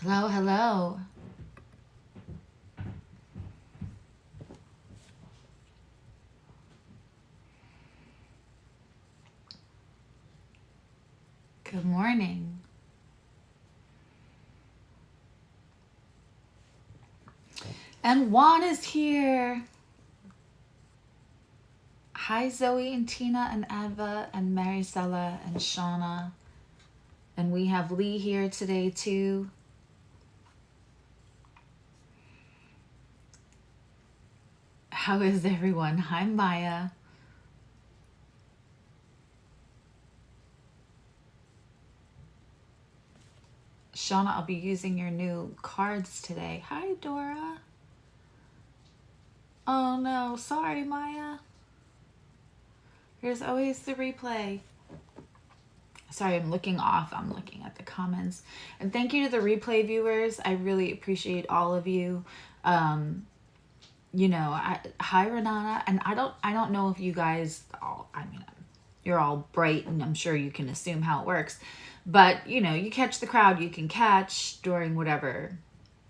Hello, hello. Good morning. And Juan is here. Hi, Zoe and Tina and Adva and Maricela and Shauna. And we have Lee here today too. How is everyone? Hi, Maya. Shauna, I'll be using your new cards today. Hi, Dora. Oh no, sorry, Maya. There's always the replay. Sorry, I'm looking off. I'm looking at the comments. And thank you to the replay viewers. I really appreciate all of you. You know, hi Renata, and I don't know if you guys all, I mean, you're all bright and I'm sure you can assume how it works, but you know, you catch the crowd you can catch during whatever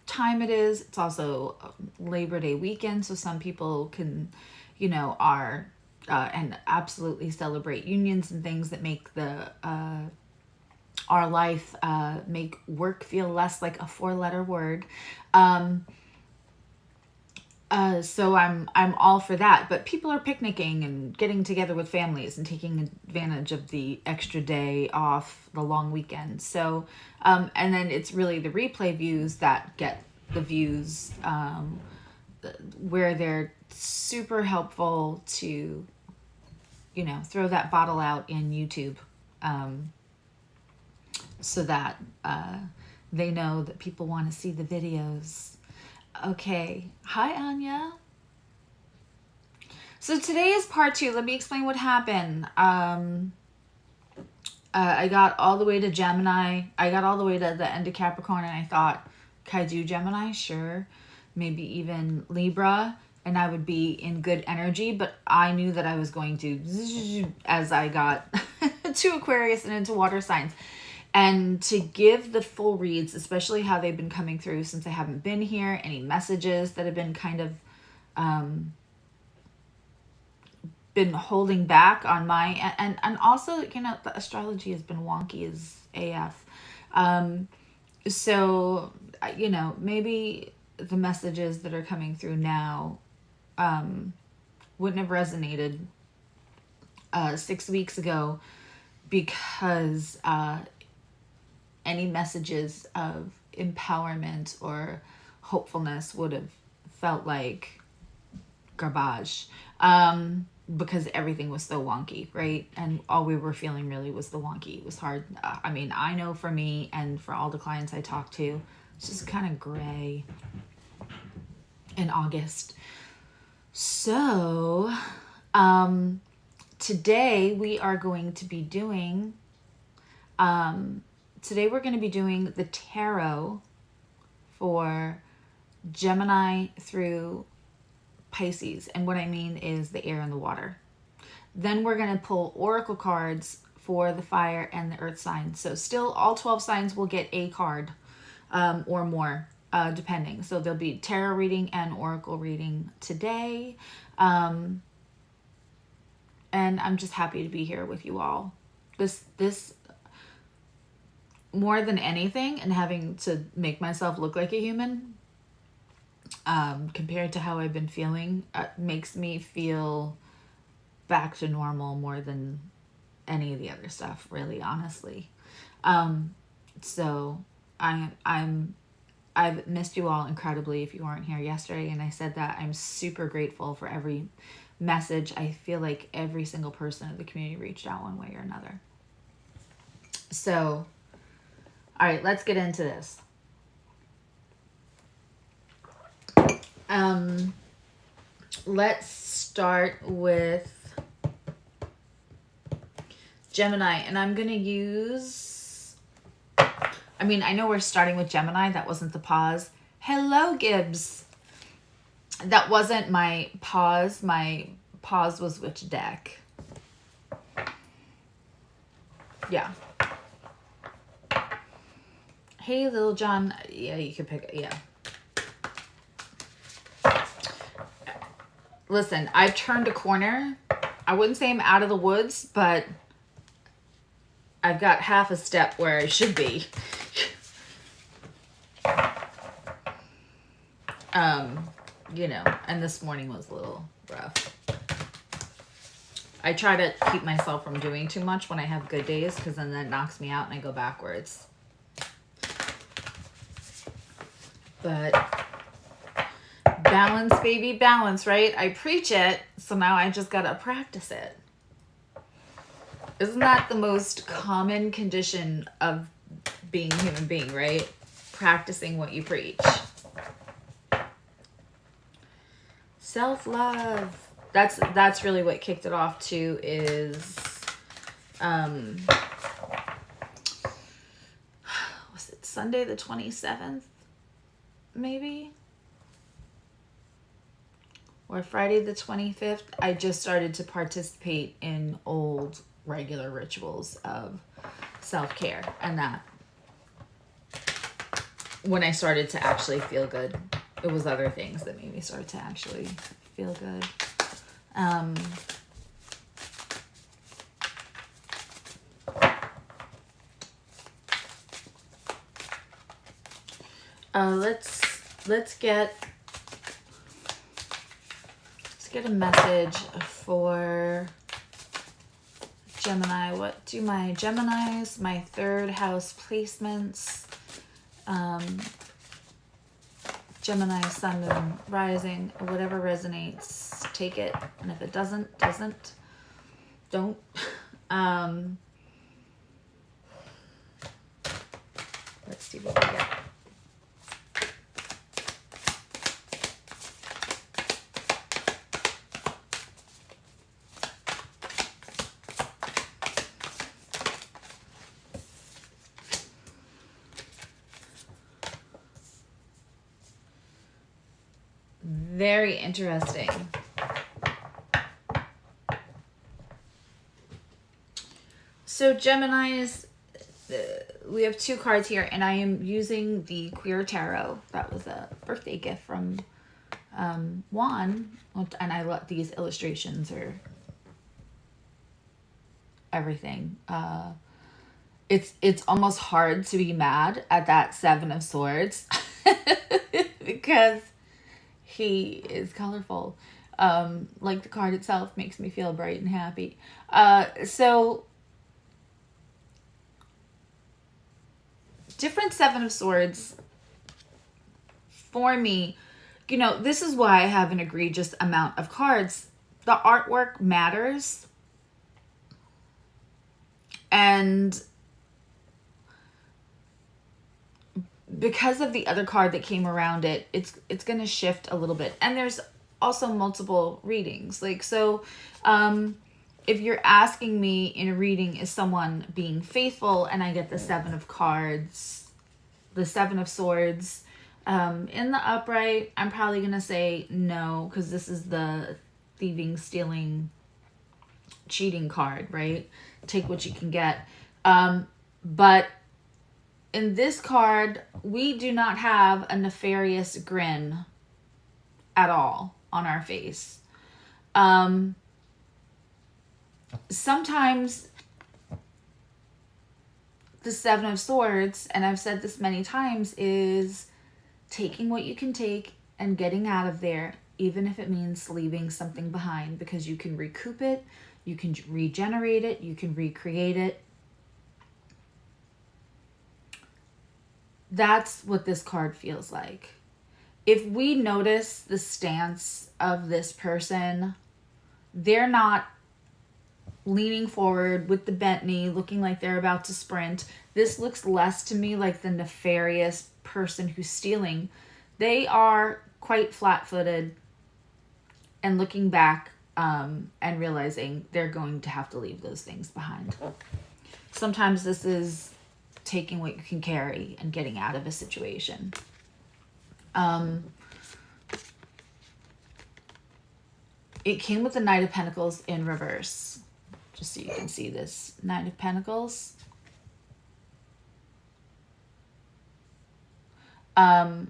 time it is. It's also Labor Day weekend, so some people can, you know, are and absolutely celebrate unions and things that make the our life make work feel less like a 4-letter word. So I'm all for that, but people are picnicking and getting together with families and taking advantage of the extra day off, the long weekend. So, and then it's really the replay views that get the views, where they're super helpful to, you know, throw that bottle out in YouTube, so that they know that people want to see the videos. Okay. Hi, Anya. So today is part 2. Let me explain what happened. I got all the way to Gemini. I got all the way to the end of Capricorn, and I thought, can I do Gemini? Sure. Maybe even Libra, and I would be in good energy. But I knew that I was going to, as I got to Aquarius and into water signs. And to give the full reads, especially how they've been coming through since I haven't been here, any messages that have been kind of been holding back on my, and also, you know, the astrology has been wonky as AF. So, you know, maybe the messages that are coming through now wouldn't have resonated 6 weeks ago, because any messages of empowerment or hopefulness would have felt like garbage, because everything was so wonky, right? And all we were feeling really was the wonky. It was hard. I mean, I know for me and for all the clients I talk to, it's just kind of gray in August. So today we are going to be doing the tarot for Gemini through Pisces. And what I mean is the air and the water. Then we're going to pull oracle cards for the fire and the earth signs. So still all 12 signs will get a card, or more, depending. So there'll be tarot reading and oracle reading today. And I'm just happy to be here with you all. This more than anything, and having to make myself look like a human, compared to how I've been feeling, makes me feel back to normal more than any of the other stuff, really, honestly. So I've missed you all incredibly if you weren't here yesterday, and I said that I'm super grateful for every message. I feel like every single person in the community reached out one way or another. So, all right, let's get into this. Let's start with Gemini, and I'm going to use, I mean, I know we're starting with Gemini. That wasn't the pause. Hello, Gibbs. That wasn't my pause. My pause was which deck? Yeah. Hey, Little John. Yeah, you can pick it. Yeah. Listen, I've turned a corner. I wouldn't say I'm out of the woods, but I've got half a step where I should be. You know, and this morning was a little rough. I try to keep myself from doing too much when I have good days, because then that knocks me out and I go backwards. But balance, baby, balance, right? I preach it, so now I just gotta practice it. Isn't that the most common condition of being a human being, right? Practicing what you preach. Self-love. That's really what kicked it off too, is was it Sunday the 27th? Maybe? Or Friday the 25th? I just started to participate in old regular rituals of self-care, and that when I started to actually feel good. It was other things that made me start to actually feel good. Let's get a message for Gemini. What do my Geminis, my third house placements, Gemini, sun, moon, rising, whatever resonates, take it. And if it doesn't, don't. Let's see what we get. Very interesting. So Geminis, we have two cards here, and I am using the Queer Tarot. That was a birthday gift from Juan, and I love these illustrations or everything. It's almost hard to be mad at that Seven of Swords because he is colorful. Like the card itself makes me feel bright and happy. So different Seven of Swords for me, you know, this is why I have an egregious amount of cards. The artwork matters. And because of the other card that came around it, it's going to shift a little bit. And there's also multiple readings. Like, so, if you're asking me in a reading, is someone being faithful? And I get the Seven of Cards, the Seven of Swords, in the upright, I'm probably going to say no, because this is the thieving, stealing, cheating card, right? Take what you can get. But in this card, we do not have a nefarious grin at all on our face. Sometimes the Seven of Swords, and I've said this many times, is taking what you can take and getting out of there, even if it means leaving something behind, because you can recoup it, you can regenerate it, you can recreate it. That's what this card feels like. If we notice the stance of this person, they're not leaning forward with the bent knee, looking like they're about to sprint. This looks less to me like the nefarious person who's stealing. They are quite flat-footed and looking back and realizing they're going to have to leave those things behind. Sometimes this is taking what you can carry and getting out of a situation. It came with the Knight of Pentacles in reverse. Just so you can see this Knight of Pentacles. I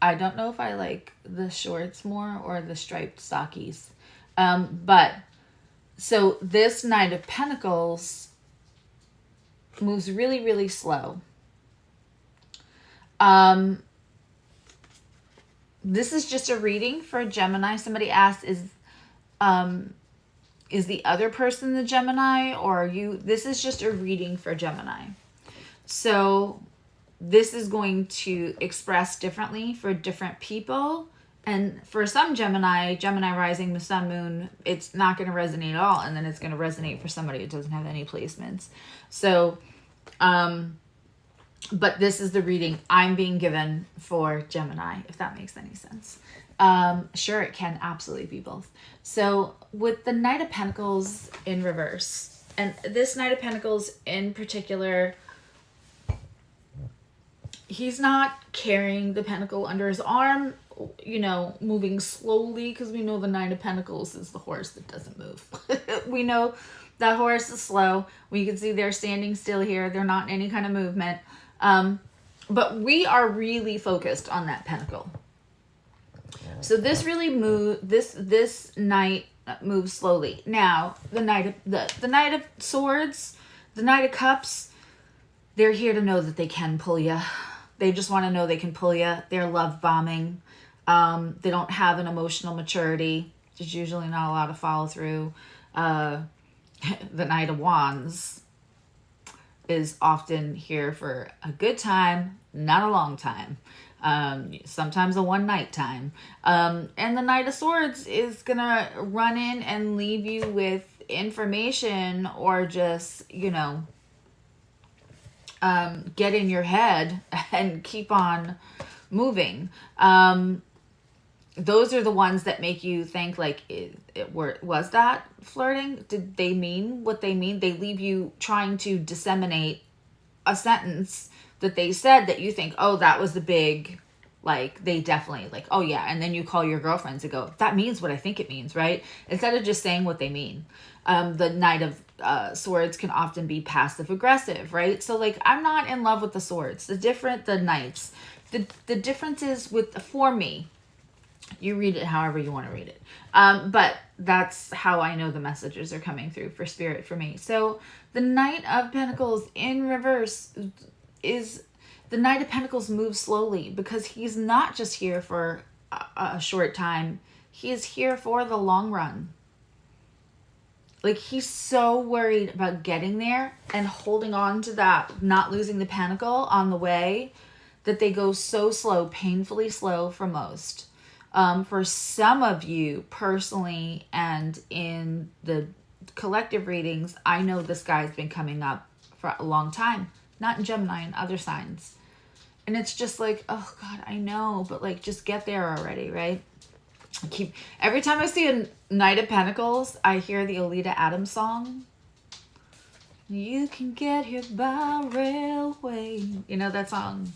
don't know if I like the shorts more or the striped stockies. But so this Knight of Pentacles moves really, really slow. This is just a reading for Gemini. Somebody asked, is the other person the Gemini, or are you? This is just a reading for Gemini. So this is going to express differently for different people. And for some Gemini rising, the sun, moon, it's not going to resonate at all. And then it's going to resonate for somebody who doesn't have any placements. So, but this is the reading I'm being given for Gemini, if that makes any sense. Sure, it can absolutely be both. So with the Knight of Pentacles in reverse, and this Knight of Pentacles in particular, he's not carrying the pentacle under his arm, you know, moving slowly, because we know the Knight of Pentacles is the horse that doesn't move. We know that horse is slow. We can see they're standing still here. They're not in any kind of movement. But we are really focused on that pentacle. So this really this Knight moves slowly. Now, the Knight of Swords, the Knight of Cups, they're here to know that they can pull you. They just want to know they can pull you. They're love bombing. They don't have an emotional maturity. There's usually not a lot of follow through. The Knight of Wands is often here for a good time, not a long time. Sometimes a one night time. And the Knight of Swords is gonna run in and leave you with information, or just, you know, get in your head and keep on moving. Those are the ones that make you think, like, was that flirting? Did they mean what they mean? They leave you trying to disseminate a sentence that they said that you think, oh, that was the big, like, they definitely, like, oh yeah. And then you call your girlfriends and go, that means what I think it means, right? Instead of just saying what they mean. The Knight of Swords can often be passive aggressive, right? So, like, I'm not in love with the swords. The Knights. The difference is for me, you read it however you want to read it. But that's how I know the messages are coming through for spirit for me. So the Knight of Pentacles in reverse is, the Knight of Pentacles moves slowly because he's not just here for a short time. He is here for the long run. Like, he's so worried about getting there and holding on to that, not losing the pentacle on the way, that they go so slow, painfully slow for most. For some of you personally, and in the collective readings, I know this guy's been coming up for a long time, not in Gemini and other signs. And it's just like, oh God, I know, but like, just get there already, right? Every time I see a Knight of Pentacles, I hear the Alita Adams song. You can get here by railway. You know that song?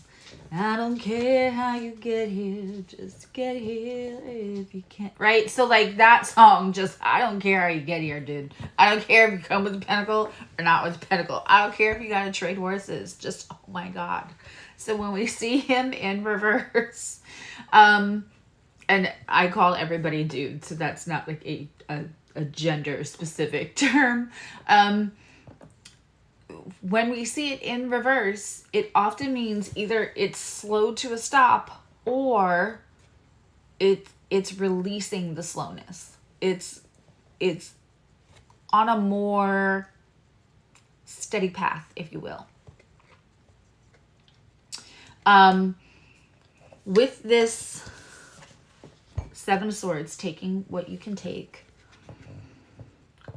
I don't care how you get here, just get here if you can. Right? So, like, that song, just, I don't care how you get here, dude. I don't care if you come with a pentacle or not with a pentacle. I don't care if you gotta trade horses. Just, oh my God. So when we see him in reverse, and I call everybody dude, so that's not like a gender specific term. When we see it in reverse, it often means either it's slowed to a stop, or it's releasing the slowness. It's on a more steady path, if you will. With this Seven of Swords, taking what you can take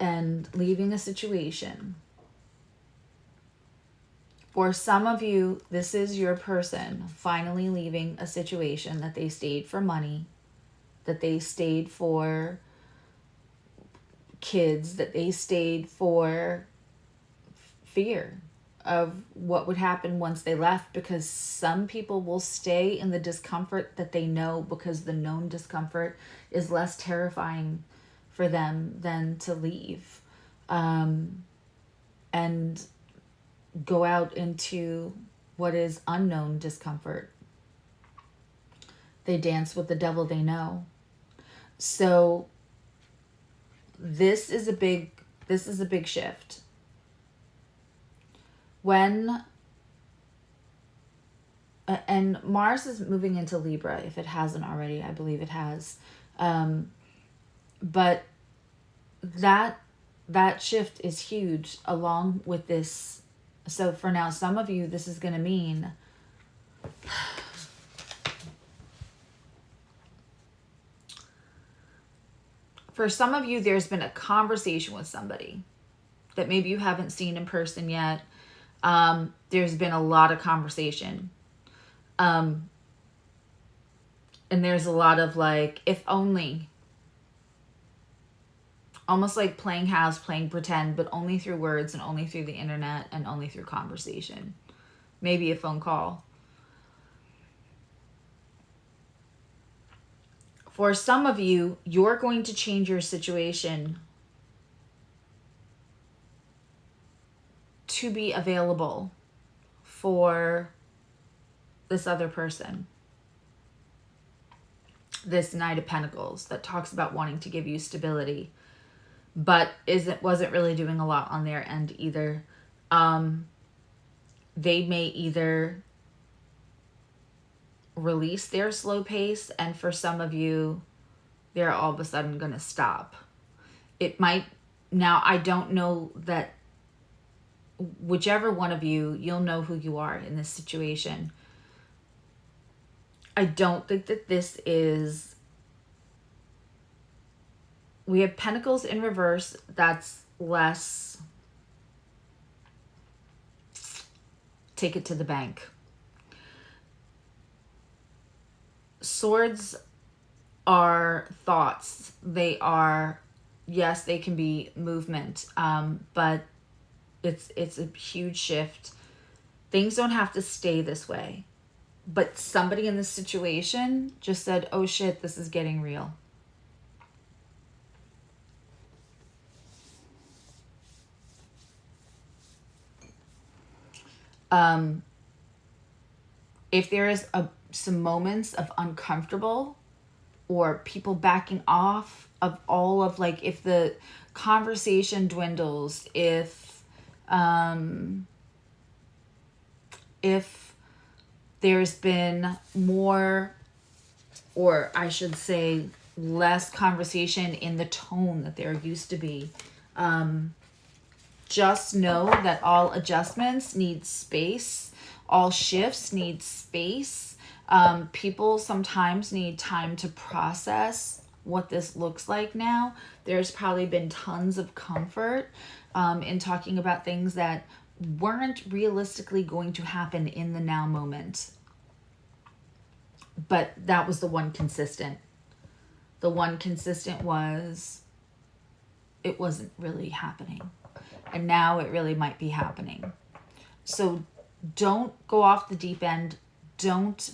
and leaving a situation. For some of you, this is your person finally leaving a situation that they stayed for money, that they stayed for kids, that they stayed for fear of what would happen once they left, because some people will stay in the discomfort that they know because the known discomfort is less terrifying for them than to leave and go out into what is unknown discomfort. They dance with the devil they know. So this is a big shift. When and Mars is moving into Libra, if it hasn't already. I believe it has. But that shift is huge along with this. So for now, some of you, this is going to mean for some of you, there's been a conversation with somebody that maybe you haven't seen in person yet. There's been a lot of conversation. And there's a lot of like, if only. Almost like playing house, playing pretend, but only through words and only through the internet and only through conversation. Maybe a phone call. For some of you, you're going to change your situation to be available for this other person. This Knight of Pentacles that talks about wanting to give you stability, but wasn't really doing a lot on their end either. They may either release their slow pace, and for some of you, they're all of a sudden going to stop. It might, now I don't know that whichever one of you, you'll know who you are in this situation. I don't think that this is, we have Pentacles in reverse. That's less take it to the bank. Swords are thoughts. They are, yes, they can be movement, but it's a huge shift. Things don't have to stay this way. But somebody in this situation just said, oh shit, this is getting real. If there is some moments of uncomfortable or people backing off of all of, like, if the conversation dwindles, if there's been more, or I should say less conversation in the tone that there used to be, just know that all adjustments need space. All shifts need space. People sometimes need time to process what this looks like now. There's probably been tons of comfort in talking about things that weren't realistically going to happen in the now moment. But that was the one consistent. The one consistent was it wasn't really happening. And now it really might be happening. So don't go off the deep end. Don't,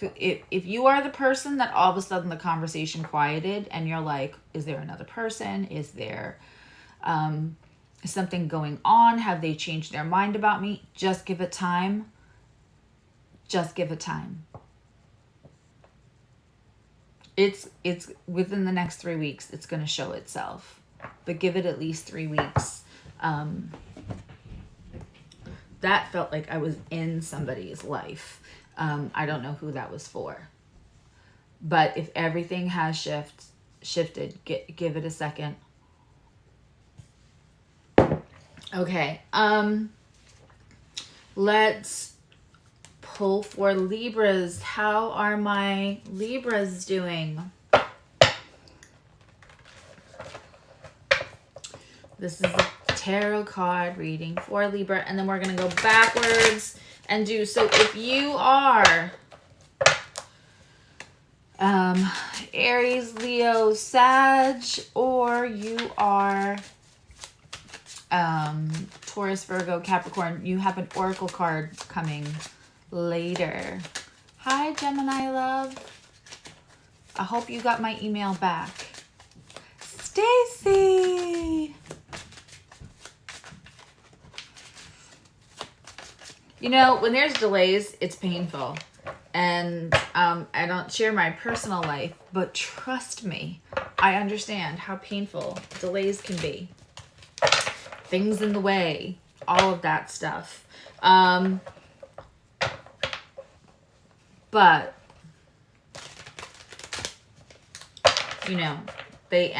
if you are the person that all of a sudden the conversation quieted and you're like, is there another person? Is there something going on? Have they changed their mind about me? Just give it time. Just give it time. It's within the next 3 weeks, it's going to show itself. But give it at least 3 weeks. That felt like I was in somebody's life. I don't know who that was for. But if everything has shifted, give it a second. Okay. Let's pull for Libras. How are my Libras doing? This is a tarot card reading for Libra, and then we're going to go backwards and do, so if you are Aries, Leo, Sag, or you are Taurus, Virgo, Capricorn, you have an oracle card coming later. Hi, Gemini love. I hope you got my email back. Stacy. You know, when there's delays, it's painful. And I don't share my personal life, but trust me, I understand how painful delays can be. Things in the way, all of that stuff. But, you know, they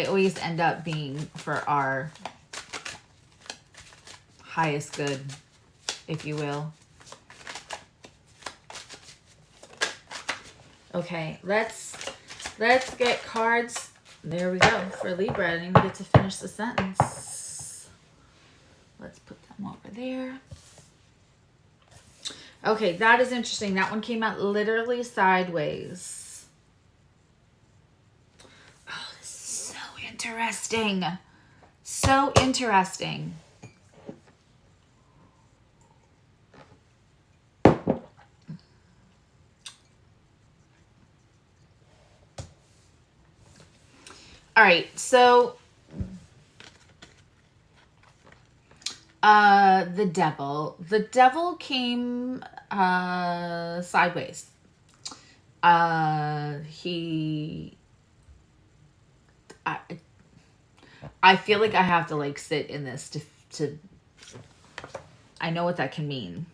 always end up being for our highest good, if you will. Okay, let's get cards. There we go for Libra. I didn't even get to finish the sentence. Let's put them over there. Okay, that is interesting. That one came out literally sideways. Oh, this is so interesting. So interesting. All right, so the devil came sideways. I feel like I have to like sit in this to I know what that can mean.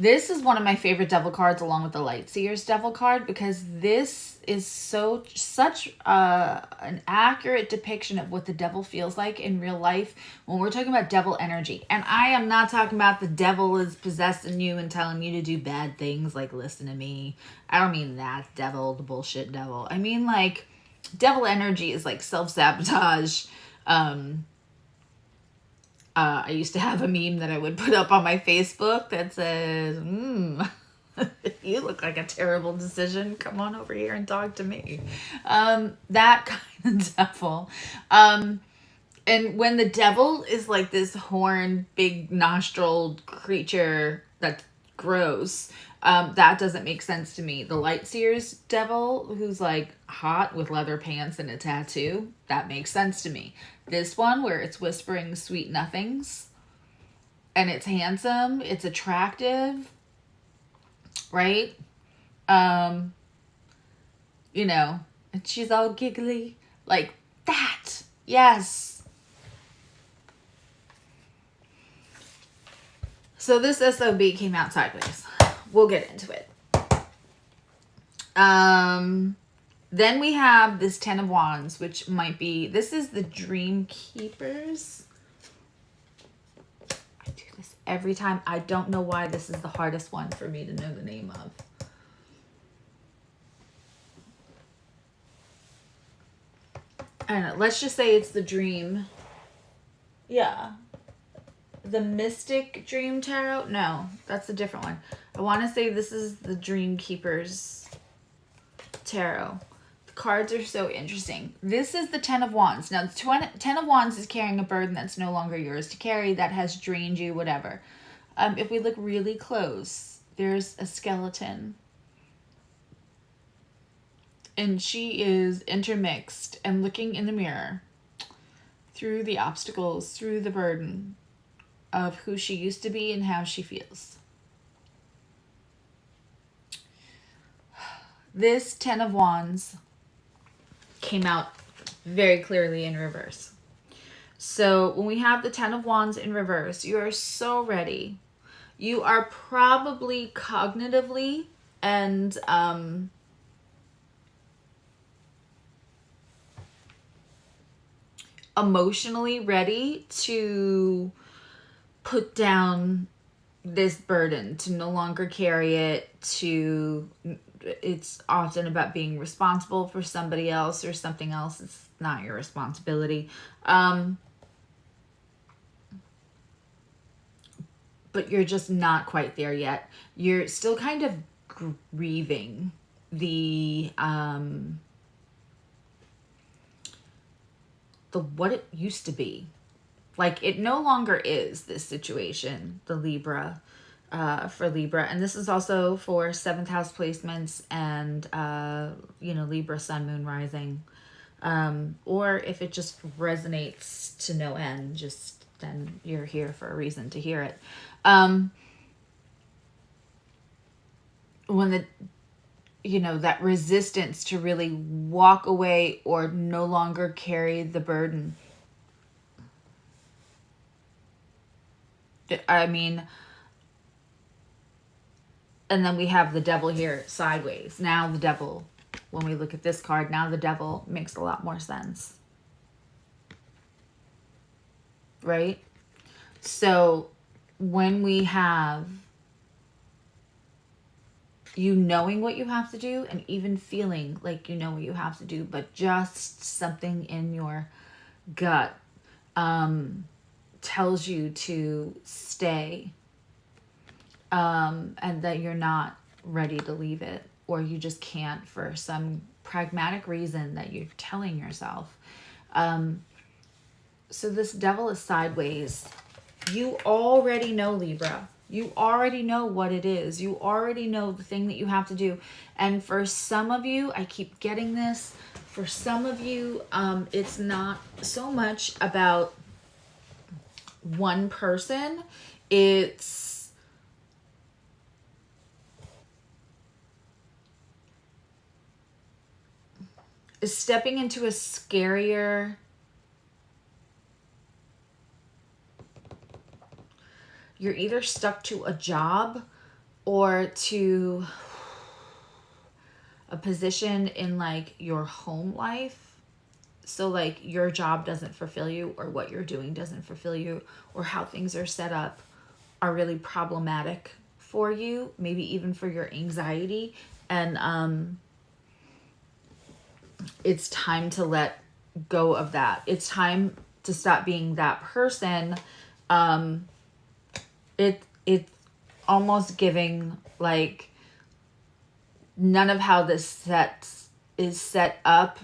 This is one of my favorite devil cards along with the Light Seer's devil card, because this is such an accurate depiction of what the devil feels like in real life when we're talking about devil energy. And I am not talking about the devil is possessing you and telling you to do bad things like listen to me. I don't mean that devil, the bullshit devil. I mean like devil energy is like self-sabotage. I used to have a meme that I would put up on my Facebook that says, you look like a terrible decision. Come on over here and talk to me. That kind of devil. And when the devil is like this horned, big nostriled creature that's gross, that doesn't make sense to me. The Light Seer's devil, who's like hot with leather pants and a tattoo, that makes sense to me. This one where it's whispering sweet nothings and it's handsome, it's attractive, right? You know, and she's all giggly like that. Yes. So this SOB came out sideways. We'll get into it. Then we have this Ten of Wands, which might be, this is the Dream Keepers. I do this every time. I don't know why this is the hardest one for me to know the name of. I don't know. Let's just say it's the Dream. Yeah. The Mystic Dream Tarot? No, that's a different one. I want to say this is the Dream Keepers Tarot. Cards are so interesting. This is the Ten of Wands. Now, the Ten of Wands is carrying a burden that's no longer yours to carry, that has drained you, whatever. If we look really close, there's a skeleton. And she is intermixed and looking in the mirror through the obstacles, through the burden of who she used to be and how she feels. This Ten of Wands came out very clearly in reverse. So when we have the Ten of Wands in reverse, you are so ready. You are probably cognitively and emotionally ready to put down this burden, to no longer carry it, it's often about being responsible for somebody else or something else. It's not your responsibility. But you're just not quite there yet. You're still kind of grieving the what it used to be. Like, it no longer is this situation, the Libra, for Libra. And this is also for 7th house placements and, Libra, Sun, Moon, Rising. Or if it just resonates to no end, just then you're here for a reason to hear it. When the, you know, that resistance to really walk away or no longer carry the burden. I mean, and then we have the devil here sideways. Now the devil, when we look at this card, now the devil makes a lot more sense. Right? So when we have you knowing what you have to do and even feeling like you know what you have to do, but just something in your gut tells you to stay, and that you're not ready to leave it, or you just can't for some pragmatic reason that you're telling yourself. So this devil is sideways. You already know, Libra. You already know what it is. You already know the thing that you have to do. And for some of you, I keep getting this, for some of you, it's not so much about one person. It's stepping into a scarier, you're either stuck to a job or to a position in like your home life. So like your job doesn't fulfill you, or what you're doing doesn't fulfill you, or how things are set up are really problematic for you, maybe even for your anxiety. And it's time to let go of that. It's time to stop being that person. It's almost giving like none of how this is set up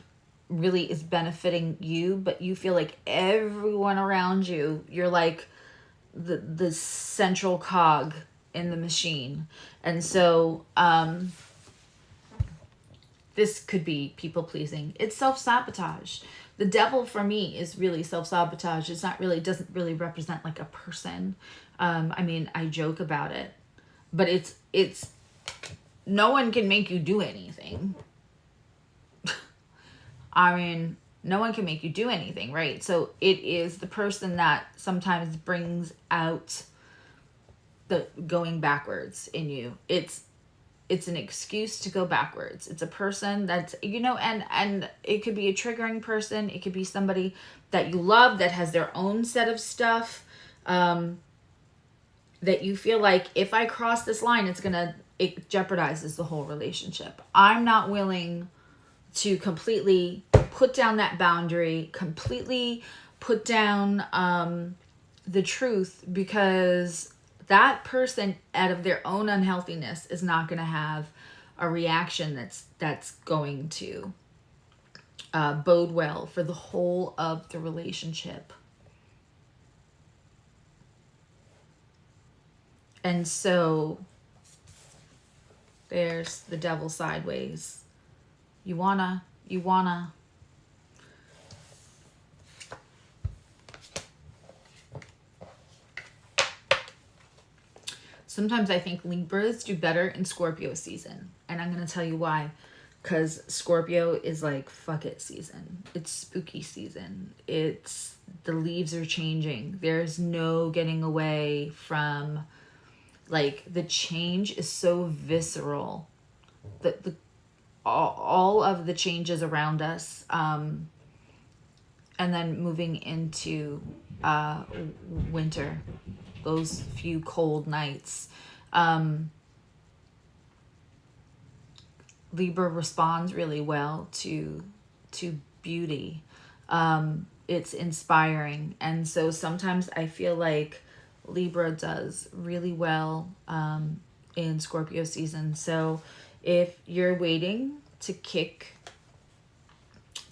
really is benefiting you, but you feel like everyone around you, you're like the central cog in the machine. And so this could be people pleasing. It's self-sabotage. The devil for me is really self-sabotage. It's not really, doesn't really represent like a person. I mean, I joke about it, but it's no one can make you do anything. I mean, no one can make you do anything, right? So it is the person that sometimes brings out the going backwards in you. It's an excuse to go backwards. It's a person that's, you know, and it could be a triggering person. It could be somebody that you love that has their own set of stuff, that you feel like if I cross this line, it jeopardizes the whole relationship. I'm not willing to completely put down that boundary, completely put down the truth, because that person out of their own unhealthiness is not going to have a reaction that's going to bode well for the whole of the relationship. And so there's the devil sideways. You wanna sometimes I think Libras do better in Scorpio season. And I'm going to tell you why. Because Scorpio is like, fuck it season. It's spooky season. It's, the leaves are changing. There's no getting away from, like, the change is so visceral. All of the changes around us. And then moving into winter. Those few cold nights. Libra responds really well to beauty. It's inspiring. And so sometimes I feel like Libra does really well in Scorpio season. So if you're waiting to kick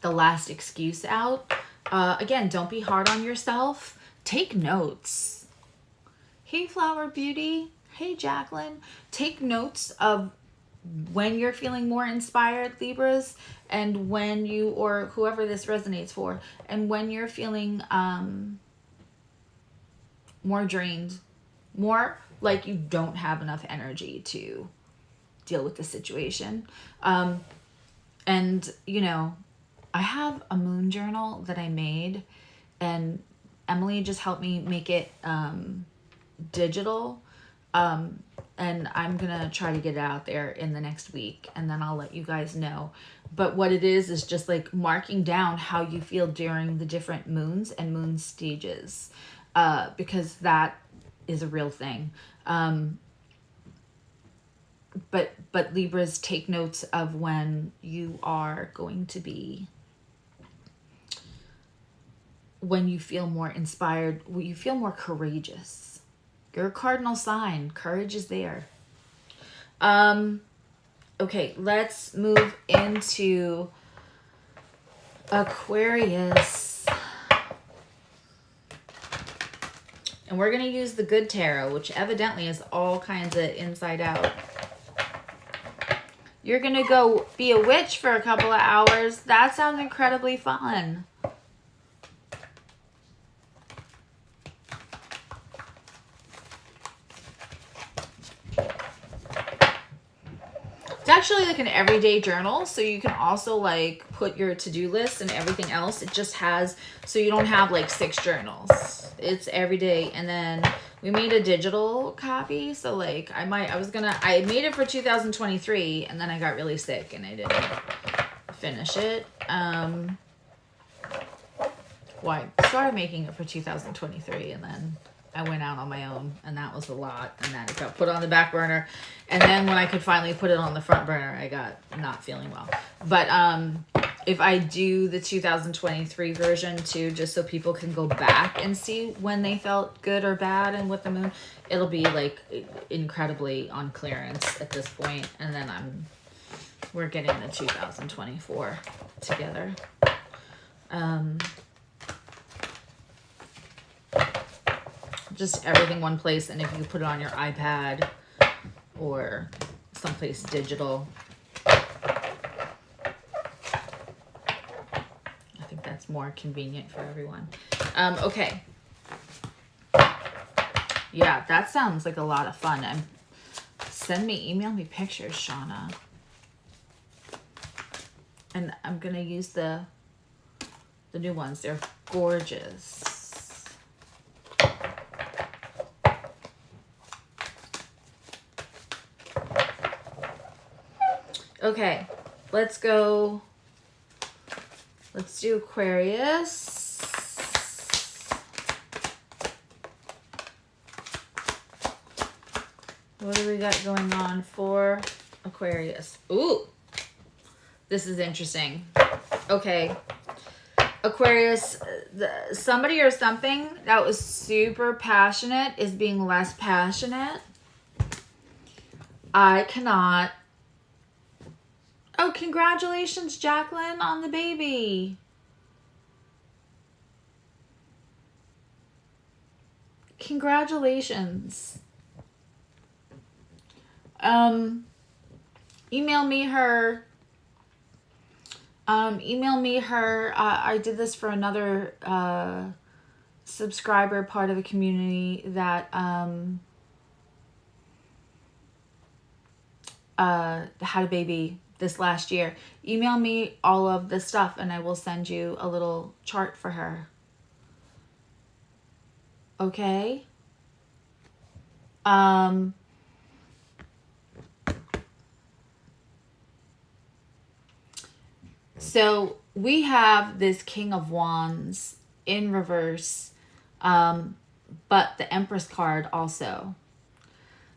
the last excuse out, again, don't be hard on yourself. Take notes. Hey, Flower Beauty. Hey, Jacqueline. Take notes of when you're feeling more inspired, Libras, and when you, or whoever this resonates for, and when you're feeling more drained, more like you don't have enough energy to deal with the situation. And, you know, I have a moon journal that I made, and Emily just helped me make it digital. And I'm gonna try to get it out there in the next week, and then I'll let you guys know. But what it is just like marking down how you feel during the different moons and moon stages, because that is a real thing. But Libras, take notes of when you are going to be, when you feel more inspired, when you feel more courageous. You're a cardinal sign. Courage is there. Okay, let's move into Aquarius. And we're going to use the good tarot, which evidently is all kinds of inside out. You're going to go be a witch for a couple of hours. That sounds incredibly fun. It's actually like an everyday journal, so you can also like put your to-do list and everything else. It just has, so you don't have like 6 journals. It's every day. And then we made a digital copy, so like I made it for 2023, and then I got really sick and I didn't finish it. Well, I started making it for 2023, and then I went out on my own, and that was a lot, and then it got put on the back burner. And then when I could finally put it on the front burner, I got not feeling well. But if I do the 2023 version too, just so people can go back and see when they felt good or bad and with the moon, it'll be like incredibly on clearance at this point. And then we're getting the 2024 together. Just everything one place, and if you put it on your iPad or someplace digital, I think that's more convenient for everyone. Okay. Yeah, that sounds like a lot of fun. Email me pictures, Shauna. And I'm gonna use the new ones. They're gorgeous. Okay, let's go. Let's do Aquarius. What do we got going on for Aquarius? Ooh, this is interesting. Okay, Aquarius, somebody or something that was super passionate is being less passionate. I cannot. Oh, congratulations, Jacqueline, on the baby. Congratulations. Email me her. I did this for another subscriber, part of the community that had a baby this last year. Email me all of the stuff and I will send you a little chart for her. Okay? So we have this King of Wands in reverse, but the Empress card also.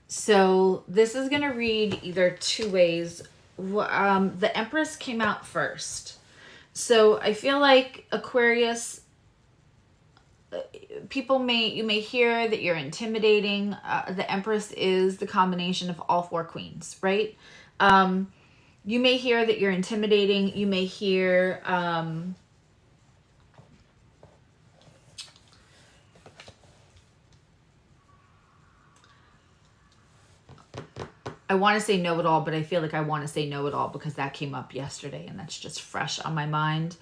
So this is going to read either two ways. The Empress came out first. So I feel like Aquarius, you may hear that you're intimidating. The Empress is the combination of all 4 queens, right? You may hear that you're intimidating. You may hear I I want to say know-it-all, but I feel like I want to say know-it-all because that came up yesterday and that's just fresh on my mind.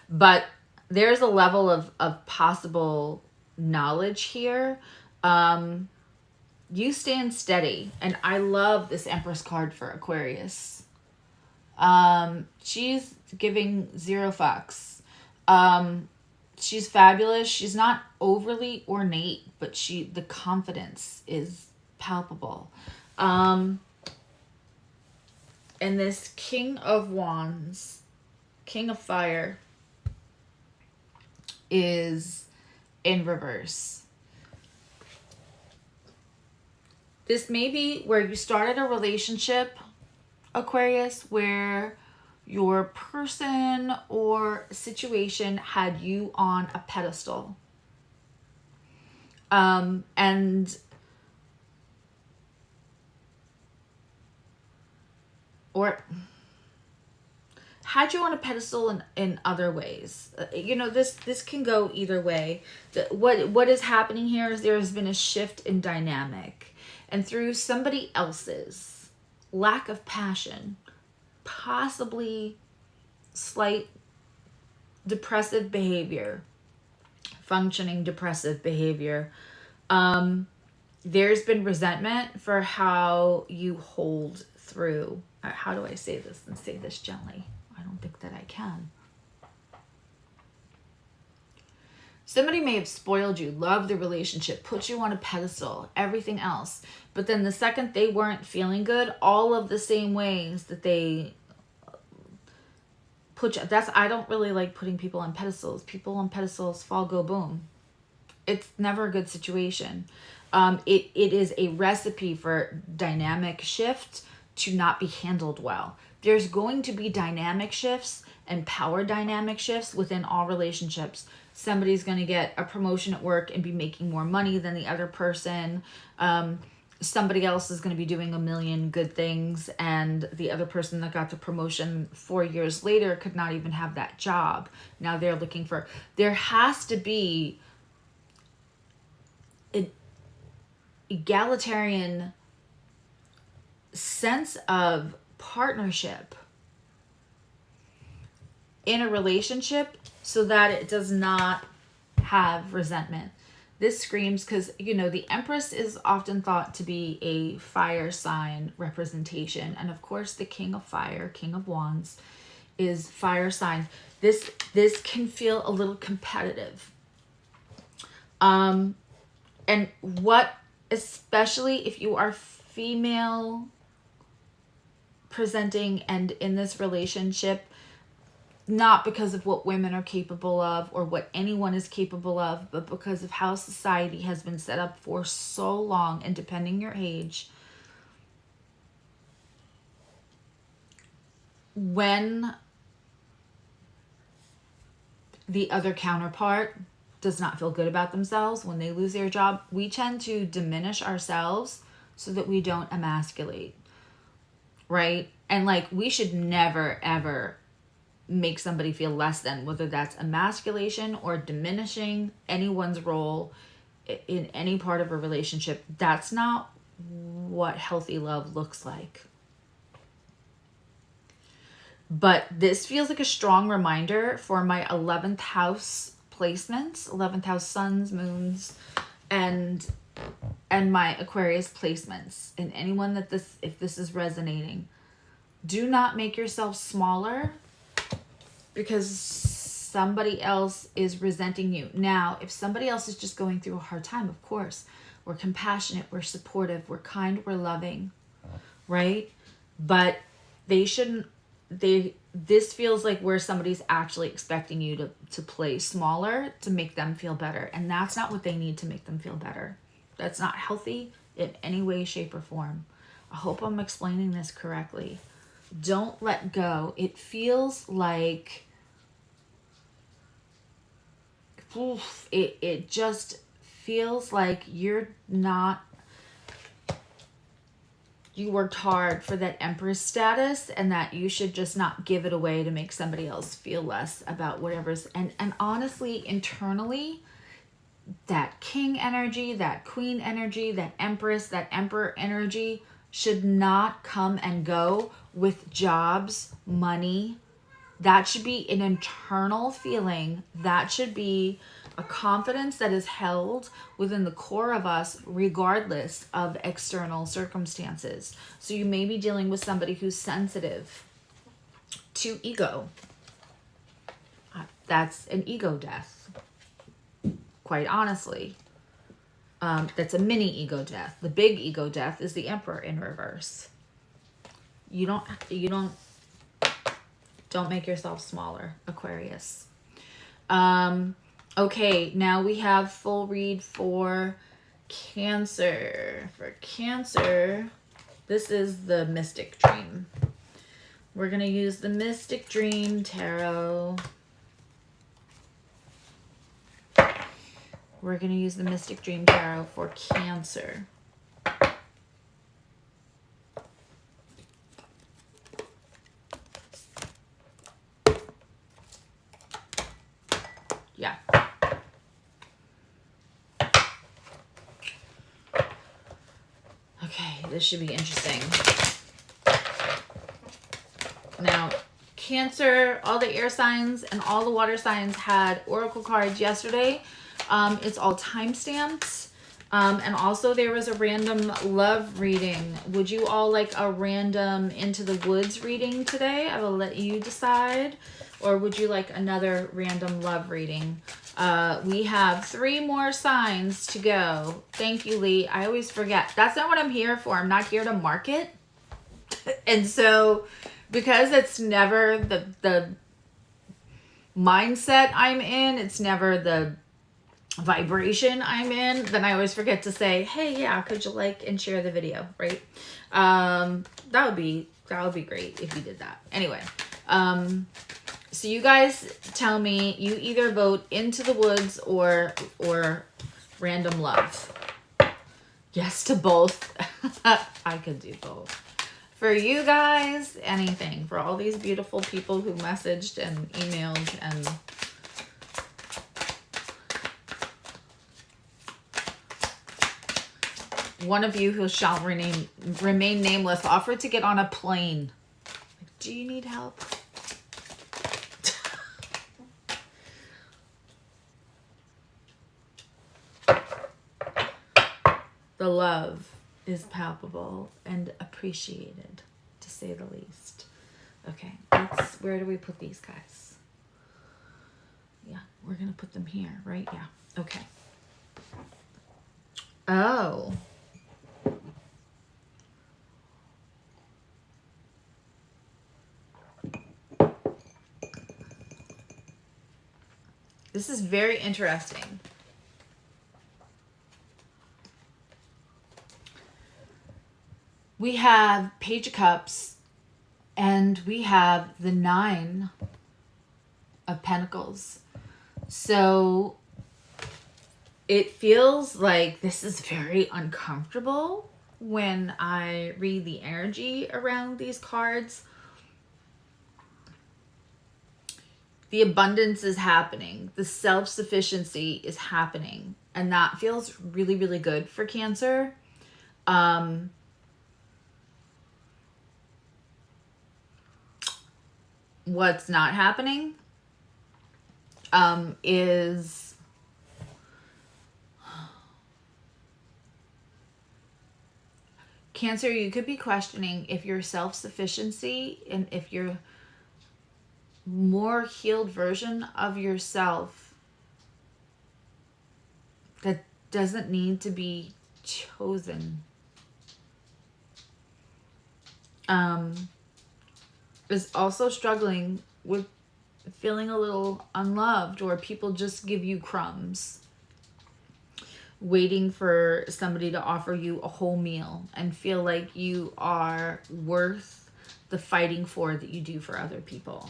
But there's a level of possible knowledge here. You stand steady. And I love this Empress card for Aquarius. She's giving 0 fucks. She's fabulous. She's not overly ornate, but the confidence is palpable. And this King of Wands, King of Fire, is in reverse. This may be where you started a relationship, Aquarius, where your person or situation had you on a pedestal. Or had you on a pedestal in other ways. This can go either way. What is happening here is there has been a shift in dynamic. And through somebody else's lack of passion, possibly slight depressive behavior, functioning depressive behavior, there's been resentment for how you hold through. How do I say this and say this gently? I don't think that I can. Somebody may have spoiled you, loved the relationship, put you on a pedestal, everything else. But then the second they weren't feeling good, all of the same ways that they put you, I don't really like putting people on pedestals. People on pedestals fall, go, boom. It's never a good situation. It is a recipe for dynamic shift to not be handled well. There's going to be dynamic shifts and power dynamic shifts within all relationships. Somebody's going to get a promotion at work and be making more money than the other person. Somebody else is going to be doing a million good things, and the other person that got the promotion 4 years later could not even have that job. Now they're looking for... There has to be an egalitarian sense of partnership in a relationship so that it does not have resentment. This screams, because, the Empress is often thought to be a fire sign representation. And of course, the King of Fire, King of Wands, is fire sign. This can feel a little competitive. And especially if you are female presenting and in this relationship, not because of what women are capable of or what anyone is capable of, but because of how society has been set up for so long, and depending your age, when the other counterpart does not feel good about themselves, when they lose their job, we tend to diminish ourselves so that we don't emasculate, right? And we should never, ever make somebody feel less than, whether that's emasculation or diminishing anyone's role in any part of a relationship. That's not what healthy love looks like. But this feels like a strong reminder for my 11th house placements, 11th house suns, moons, and my Aquarius placements. And anyone that if this is resonating, do not make yourself smaller because somebody else is resenting you. Now, if somebody else is just going through a hard time, of course, we're compassionate, we're supportive, we're kind, we're loving, right? But this feels like where somebody's actually expecting you to play smaller to make them feel better. And that's not what they need to make them feel better. That's not healthy in any way, shape, or form. I hope I'm explaining this correctly. Don't let go. It feels like... It just feels like you worked hard for that Empress status, and that you should just not give it away to make somebody else feel less about whatever's... And honestly, internally, that King energy, that Queen energy, that Empress, that Emperor energy should not come and go with jobs, money. That should be an internal feeling. That should be a confidence that is held within the core of us regardless of external circumstances. So you may be dealing with somebody who's sensitive to ego. That's an ego death, quite honestly. That's a mini ego death. The big ego death is the Emperor in reverse. You don't make yourself smaller, Aquarius. Okay, now we have full read for Cancer. For Cancer, this is the Mystic Dream. We're going to use the Mystic Dream Tarot. We're going to use the Mystic Dream Tarot for Cancer. Yeah. Okay, this should be interesting. Now, Cancer, all the air signs and all the water signs had oracle cards yesterday. It's all time-stamped. And also there was a random love reading. Would you all like a random Into the Woods reading today? I will let you decide. Or would you like another random love reading? We have 3 more signs to go. Thank you, Lee. I always forget. That's not what I'm here for. I'm not here to market. And so, because it's never the mindset I'm in, it's never the vibration I'm in, then I always forget to say, hey, yeah, could you like and share the video, right? That would be great if you did that. Anyway, so you guys tell me, you either vote Into the Woods or random love. Yes to both. I could do both. For you guys, anything. For all these beautiful people who messaged and emailed and one of you who shall remain nameless offered to get on a plane. Do you need help? The love is palpable and appreciated, to say the least. Okay, where do we put these guys? Yeah, we're going to put them here, right? Yeah, okay. Oh. This is very interesting. We have Page of Cups and we have the 9 of Pentacles. So it feels like this is very uncomfortable when I read the energy around these cards. The abundance is happening. The self-sufficiency is happening. And that feels really, really good for Cancer. What's not happening is Cancer, you could be questioning if your self-sufficiency and if your more healed version of yourself that doesn't need to be chosen is also struggling with feeling a little unloved, or people just give you crumbs, waiting for somebody to offer you a whole meal and feel like you are worth the fighting for that you do for other people.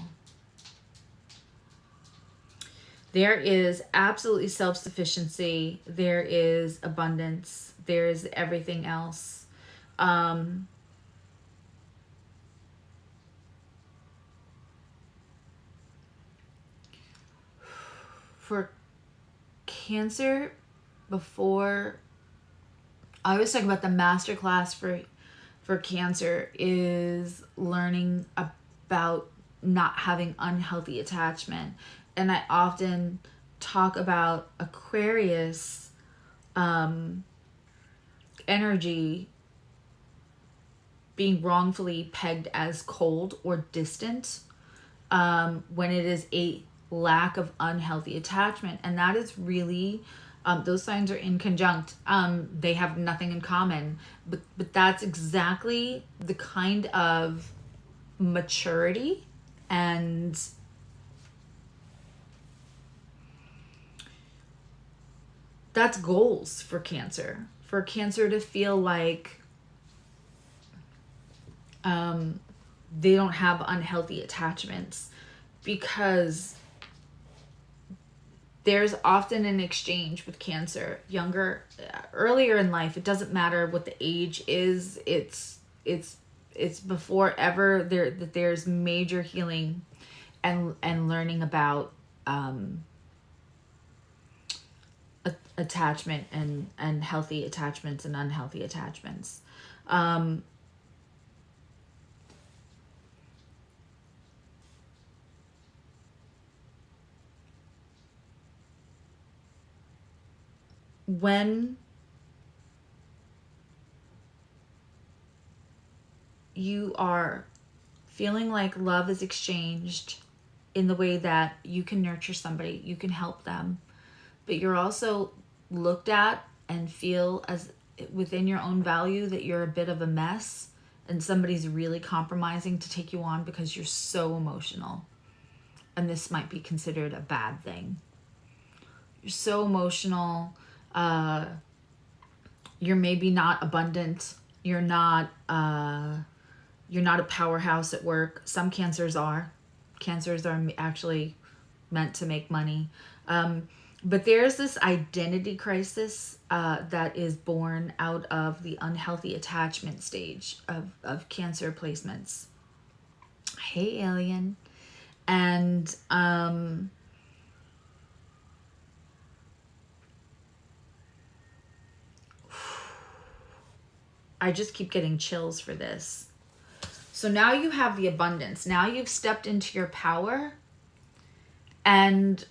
There is absolutely self-sufficiency. There is abundance. There is everything else. For Cancer, before, I was talking about the masterclass for Cancer is learning about not having unhealthy attachment. And I often talk about Aquarius energy being wrongfully pegged as cold or distant when it is a lack of unhealthy attachment. And that is really, those signs are in conjunct. They have nothing in common, but that's exactly the kind of maturity and that's goals for Cancer. For Cancer to feel like they don't have unhealthy attachments, because there's often an exchange with Cancer earlier in life. It doesn't matter what the age is. It's before ever that there's major healing and learning about attachment and healthy attachments and unhealthy attachments. When you are feeling like love is exchanged in the way that you can nurture somebody, you can help them, but you're also looked at and feel as within your own value that you're a bit of a mess and somebody's really compromising to take you on because you're so emotional. And this might be considered a bad thing. You're so emotional. You're maybe not abundant. You're not a powerhouse at work. Some Cancers are. Cancers are actually meant to make money. But there's this identity crisis that is born out of the unhealthy attachment stage of Cancer placements. Hey, alien. And I just keep getting chills for this. So now you have the abundance. Now you've stepped into your power, and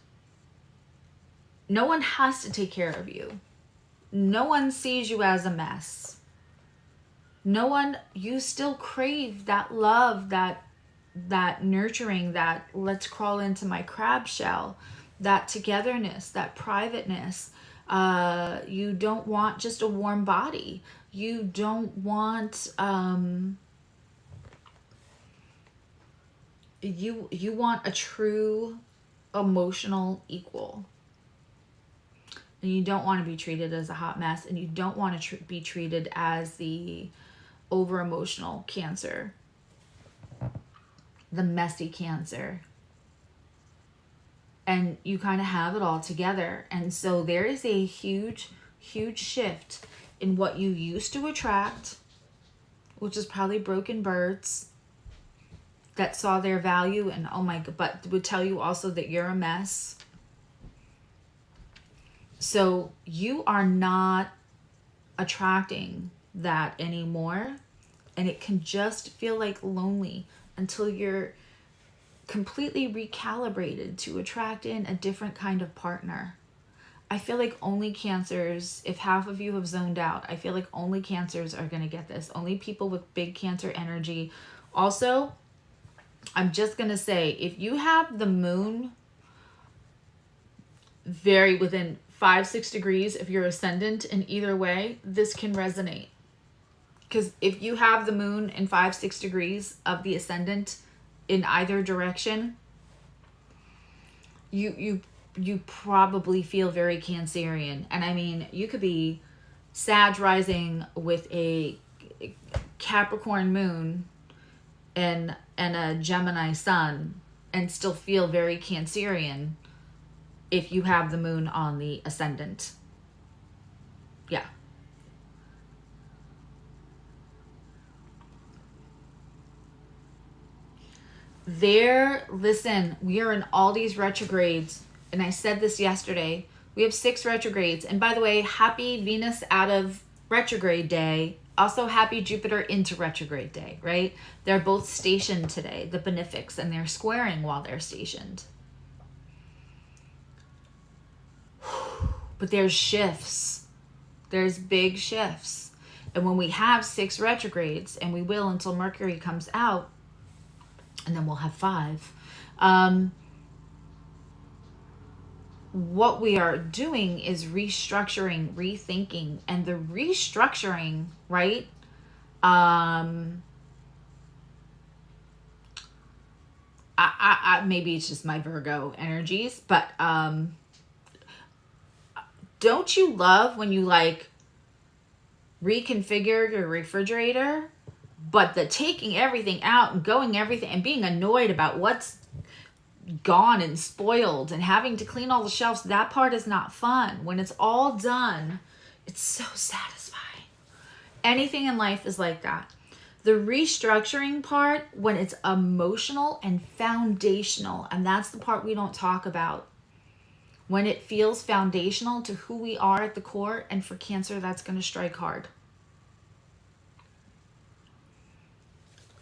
no one has to take care of you. No one sees you as a mess. No one, you still crave that love, that nurturing, that let's crawl into my crab shell, that togetherness, that privateness. You don't want just a warm body. You don't want you want a true emotional equal. And you don't want to be treated as a hot mess, and you don't want to be treated as the over emotional Cancer, the messy Cancer. And you kind of have it all together. And so there is a huge shift in what you used to attract, which is probably broken birds that saw their value and oh my god, but would tell you also that you're a mess. So you are not attracting that anymore, and it can just feel like lonely until you're completely recalibrated to attract in a different kind of partner. I feel like only Cancers, if half of you have zoned out, I feel like only Cancers are going to get this. Only people with big Cancer energy. Also, I'm just going to say, if you have the moon very within 5-6 degrees of your ascendant in either way, this can resonate. Because if you have the moon in 5-6 degrees of the ascendant in either direction, you probably feel very Cancerian. And I mean, you could be Sag rising with a Capricorn moon and a Gemini sun and still feel very Cancerian if you have the moon on the ascendant. Yeah. Listen, we are in all these retrogrades, and I said this yesterday. We have 6 retrogrades, and by the way, happy Venus out of retrograde day Also, happy Jupiter into retrograde day, right? They're both stationed today, the benefics, and they're squaring while they're stationed. But there's shifts. There's big shifts. And when we have 6 retrogrades, and we will until Mercury comes out, and then we'll have 5, what we are doing is restructuring, rethinking, and the restructuring, right? Maybe it's just my Virgo energies, but don't you love when you like reconfigure your refrigerator, but the taking everything out and going everything and being annoyed about what's gone and spoiled and having to clean all the shelves, that part is not fun. When it's all done, it's so satisfying. Anything in life is like that. The restructuring part, when it's emotional and foundational, and that's the part we don't talk about. When it feels foundational to who we are at the core, and for Cancer, that's going to strike hard.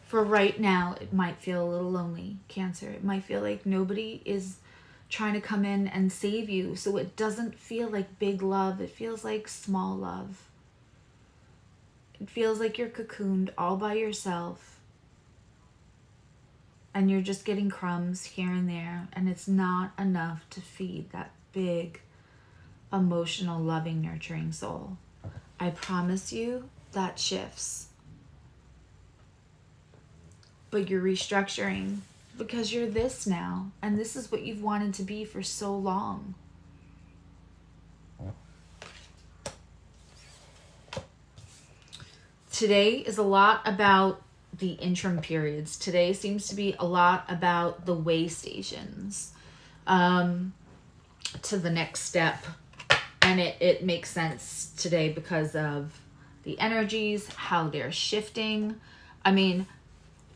For right now, it might feel a little lonely, Cancer. It might feel like nobody is trying to come in and save you. So it doesn't feel like big love. It feels like small love. It feels like you're cocooned all by yourself. And you're just getting crumbs here and there. And it's not enough to feed that big, emotional, loving, nurturing soul. I promise you that shifts. But you're restructuring because you're this now. And this is what you've wanted to be for so long. Today is a lot about the interim periods. Today seems to be a lot about the way stations to the next step. And it makes sense today because of the energies, how they're shifting. I mean,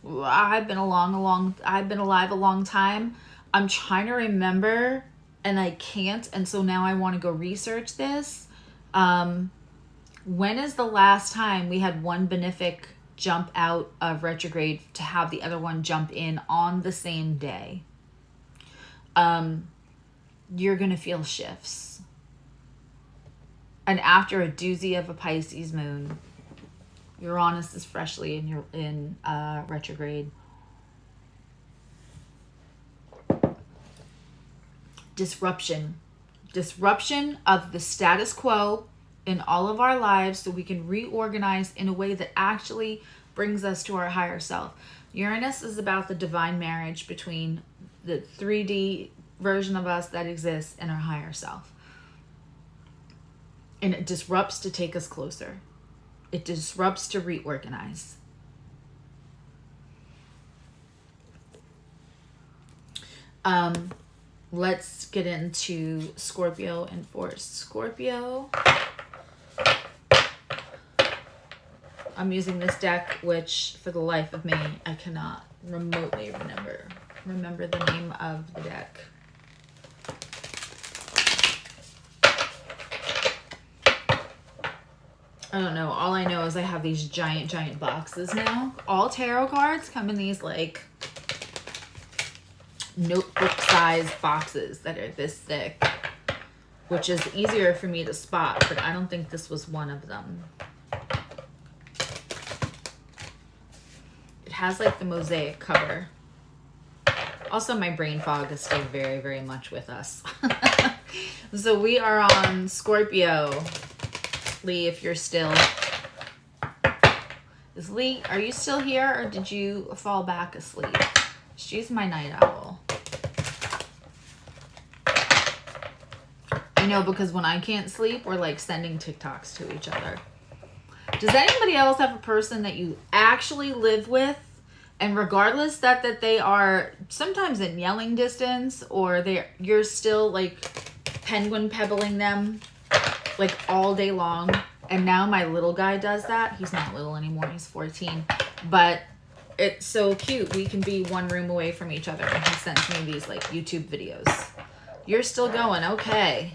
I've been alive a long time. I'm trying to remember and I can't. And so now I want to go research this. When is the last time we had one benefic jump out of retrograde to have the other one jump in on the same day? You're going to feel shifts. And after a doozy of a Pisces moon, Uranus is freshly in retrograde. Disruption of the status quo in all of our lives so we can reorganize in a way that actually brings us to our higher self. Uranus is about the divine marriage between the 3D version of us that exists and our higher self. And it disrupts to take us closer. It disrupts to reorganize. Let's get into Scorpio and Force. Scorpio. I'm using this deck, which for the life of me, I cannot remotely remember the name of the deck. I don't know. All I know is I have these giant boxes now. All tarot cards come in these like notebook size boxes that are this thick, which is easier for me to spot, but I don't think this was one of them. It has like the mosaic cover. Also, my brain fog is still very, very much with us. So we are on Scorpio. Lee, if you're still... Is Lee, are you still here or did you fall back asleep? She's my night owl. I know, because when I can't sleep, we're like sending TikToks to each other. Does anybody else have a person that you actually live with, and regardless that they are sometimes in yelling distance, or you're still like penguin pebbling them like all day long? And now my little guy does that. He's not little anymore, he's 14, but it's so cute. We can be one room away from each other and he sends me these like YouTube videos. You're still going, okay.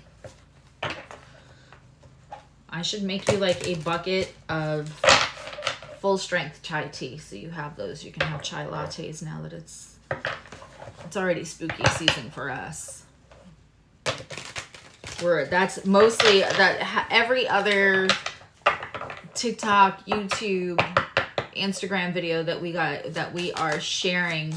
I should make you like a bucket of full strength chai tea. So you have those. You can have chai lattes now that it's already spooky season for us. That's mostly that every other TikTok, YouTube, Instagram video that we are sharing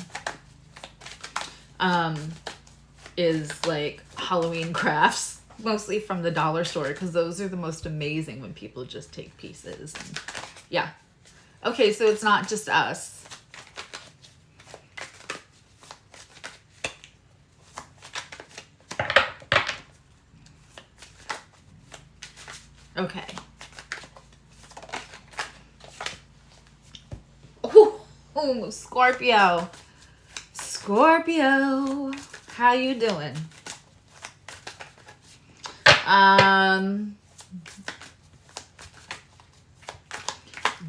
is like Halloween crafts, mostly from the dollar store, because those are the most amazing when people just take pieces. And yeah. Okay, so it's not just us. Okay. Oh, Scorpio. Scorpio. How you doing?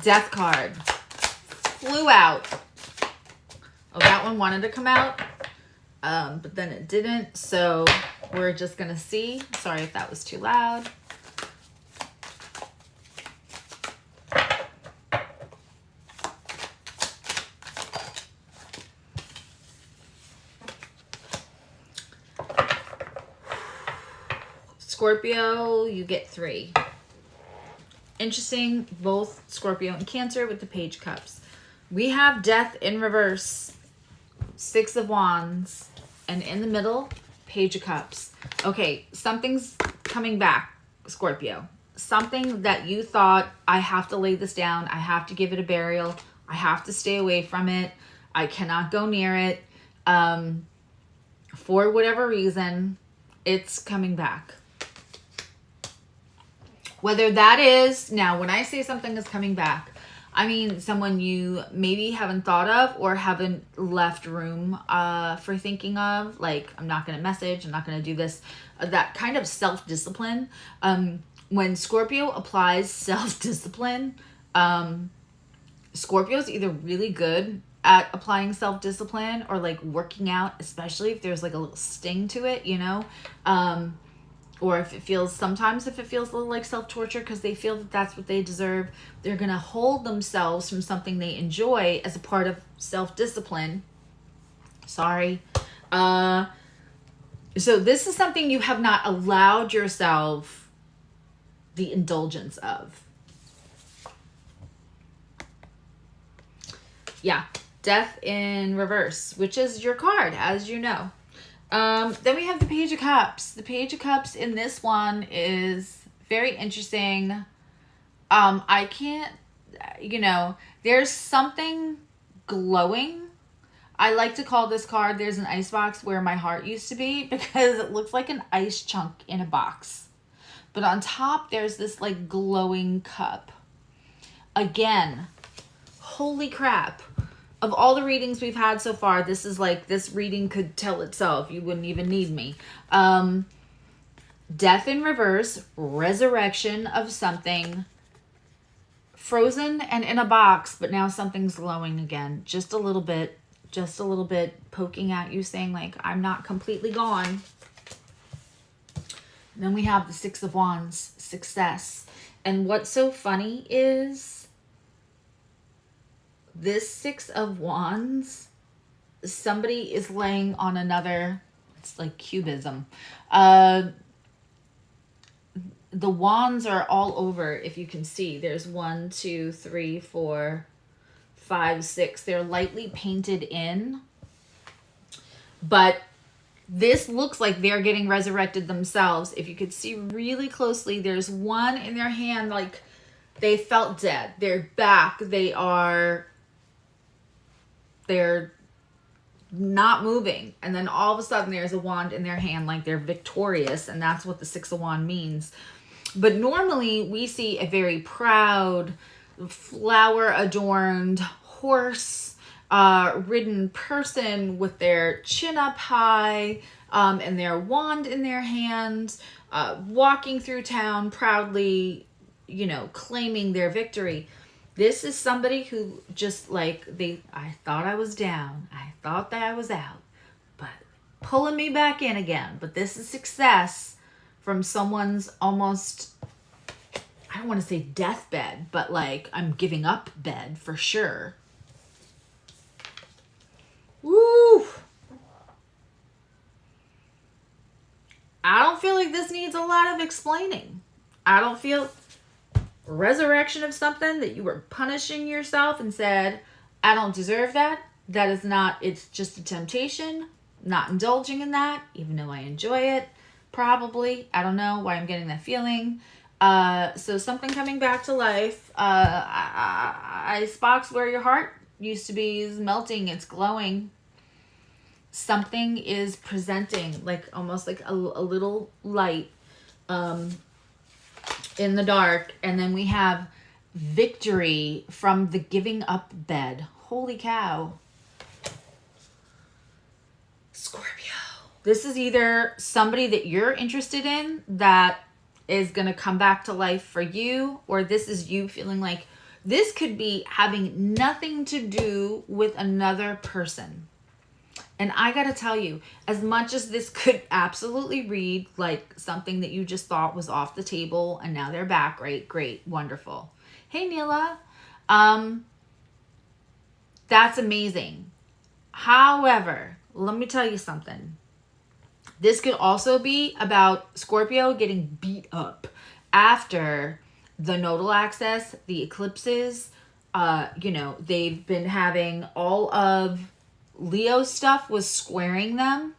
Death card. Flew out. Oh, that one wanted to come out. But then it didn't. So we're just going to see. Sorry if that was too loud. Scorpio, you get 3. Interesting, both Scorpio and Cancer with the Page of Cups. We have Death in reverse, 6 of Wands, and in the middle, Page of Cups. Okay, something's coming back, Scorpio. Something that you thought, I have to lay this down, I have to give it a burial, I have to stay away from it, I cannot go near it. For whatever reason, it's coming back. Whether that is, now when I say something is coming back, I mean someone you maybe haven't thought of or haven't left room for thinking of. Like, I'm not going to message, I'm not going to do this. That kind of self-discipline. When Scorpio applies self-discipline, Scorpio's either really good at applying self-discipline or like working out, especially if there's like a little sting to it, you know? Or if it feels a little like self-torture because they feel that that's what they deserve, they're going to hold themselves from something they enjoy as a part of self-discipline. Sorry. So this is something you have not allowed yourself the indulgence of. Yeah. Death in reverse, which is your card, as you know. Then we have the Page of Cups. The Page of Cups in this one is very interesting. I can't, there's something glowing. I like to call this card, there's an icebox where my heart used to be, because it looks like an ice chunk in a box. But on top, there's this like glowing cup. Again, holy crap. Of all the readings we've had so far, this reading could tell itself. You wouldn't even need me. Death in reverse, resurrection of something frozen and in a box, but now something's glowing again. Just a little bit, poking at you, saying like, I'm not completely gone. And then we have the 6 of Wands, success. And what's so funny is, this 6 of Wands, somebody is laying on another, it's like cubism. The wands are all over, if you can see. There's 1, 2, 3, 4, 5, 6. They're lightly painted in. But this looks like they're getting resurrected themselves. If you could see really closely, there's one in their hand, like they felt dead. They're back. They're not moving. And then all of a sudden there's a wand in their hand, like they're victorious. And that's what the 6 of Wands means. But normally we see a very proud, flower adorned, horse ridden person with their chin up high and their wand in their hand, walking through town proudly, claiming their victory. This is somebody who just like, I thought I was down. I thought that I was out, but pulling me back in again. But this is success from someone's almost I don't want to say deathbed, but like I'm giving up bed for sure. Woo! I don't feel like this needs a lot of explaining. I don't feel resurrection of something that you were punishing yourself and said, I don't deserve that. That is not, it's just a temptation. Not indulging in that, even though I enjoy it. Probably. I don't know why I'm getting that feeling. So something coming back to life. Icebox where your heart used to be is melting. It's glowing. Something is presenting, like almost like a little light in the dark. And then we have victory from the giving up bed. Holy cow. Scorpio. This is either somebody that you're interested in that is going to come back to life for you, or this is you feeling like this could be having nothing to do with another person. And I got to tell you, as much as this could absolutely read like something that you just thought was off the table and now they're back, right? Great. Wonderful. Hey, Neela. That's amazing. However, let me tell you something. This could also be about Scorpio getting beat up after the nodal axis, the eclipses. They've been having all of Leo stuff was squaring them.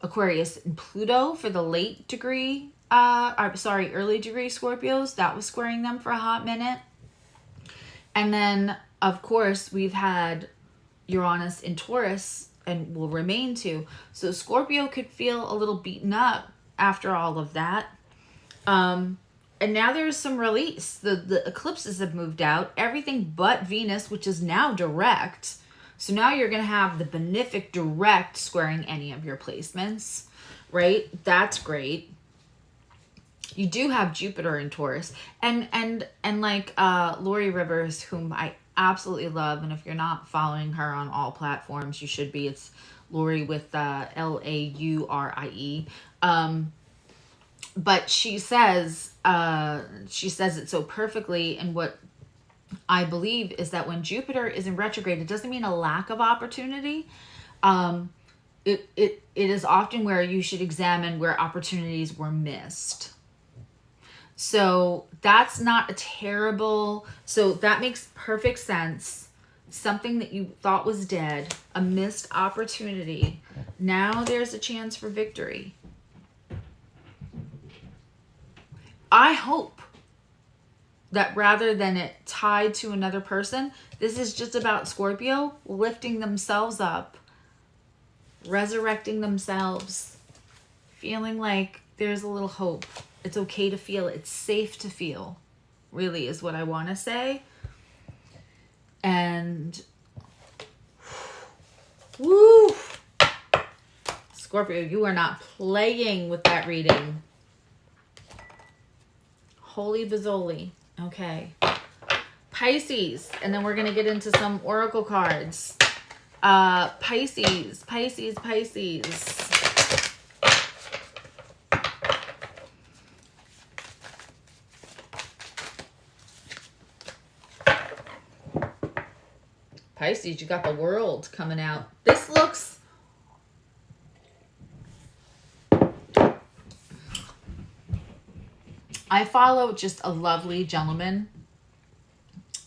Aquarius and Pluto for the early degree Scorpios. That was squaring them for a hot minute. And then, of course, we've had Uranus in Taurus and will remain to. So Scorpio could feel a little beaten up after all of that. And now there's some release. The eclipses have moved out. Everything but Venus, which is now direct. So now you're going to have the benefic direct squaring any of your placements, right? That's great. You do have Jupiter in Taurus. And like Lori Rivers, whom I absolutely love, and if you're not following her on all platforms, you should be. It's Lori with Laurie. But she says it so perfectly, and what I believe is that when Jupiter is in retrograde, it doesn't mean a lack of opportunity. It is often where you should examine where opportunities were missed. So that's not a terrible, so that makes perfect sense. Something that you thought was dead, a missed opportunity. Now there's a chance for victory. I hope that rather than it tied to another person, this is just about Scorpio lifting themselves up, resurrecting themselves, feeling like there's a little hope. It's okay to feel. It's safe to feel, really, is what I want to say. And, woo! Scorpio, you are not playing with that reading. Holy Bazoli. Okay. Pisces. And then we're going to get into some oracle cards. Pisces. Pisces. Pisces, you got the World coming out. This looks... I follow just a lovely gentleman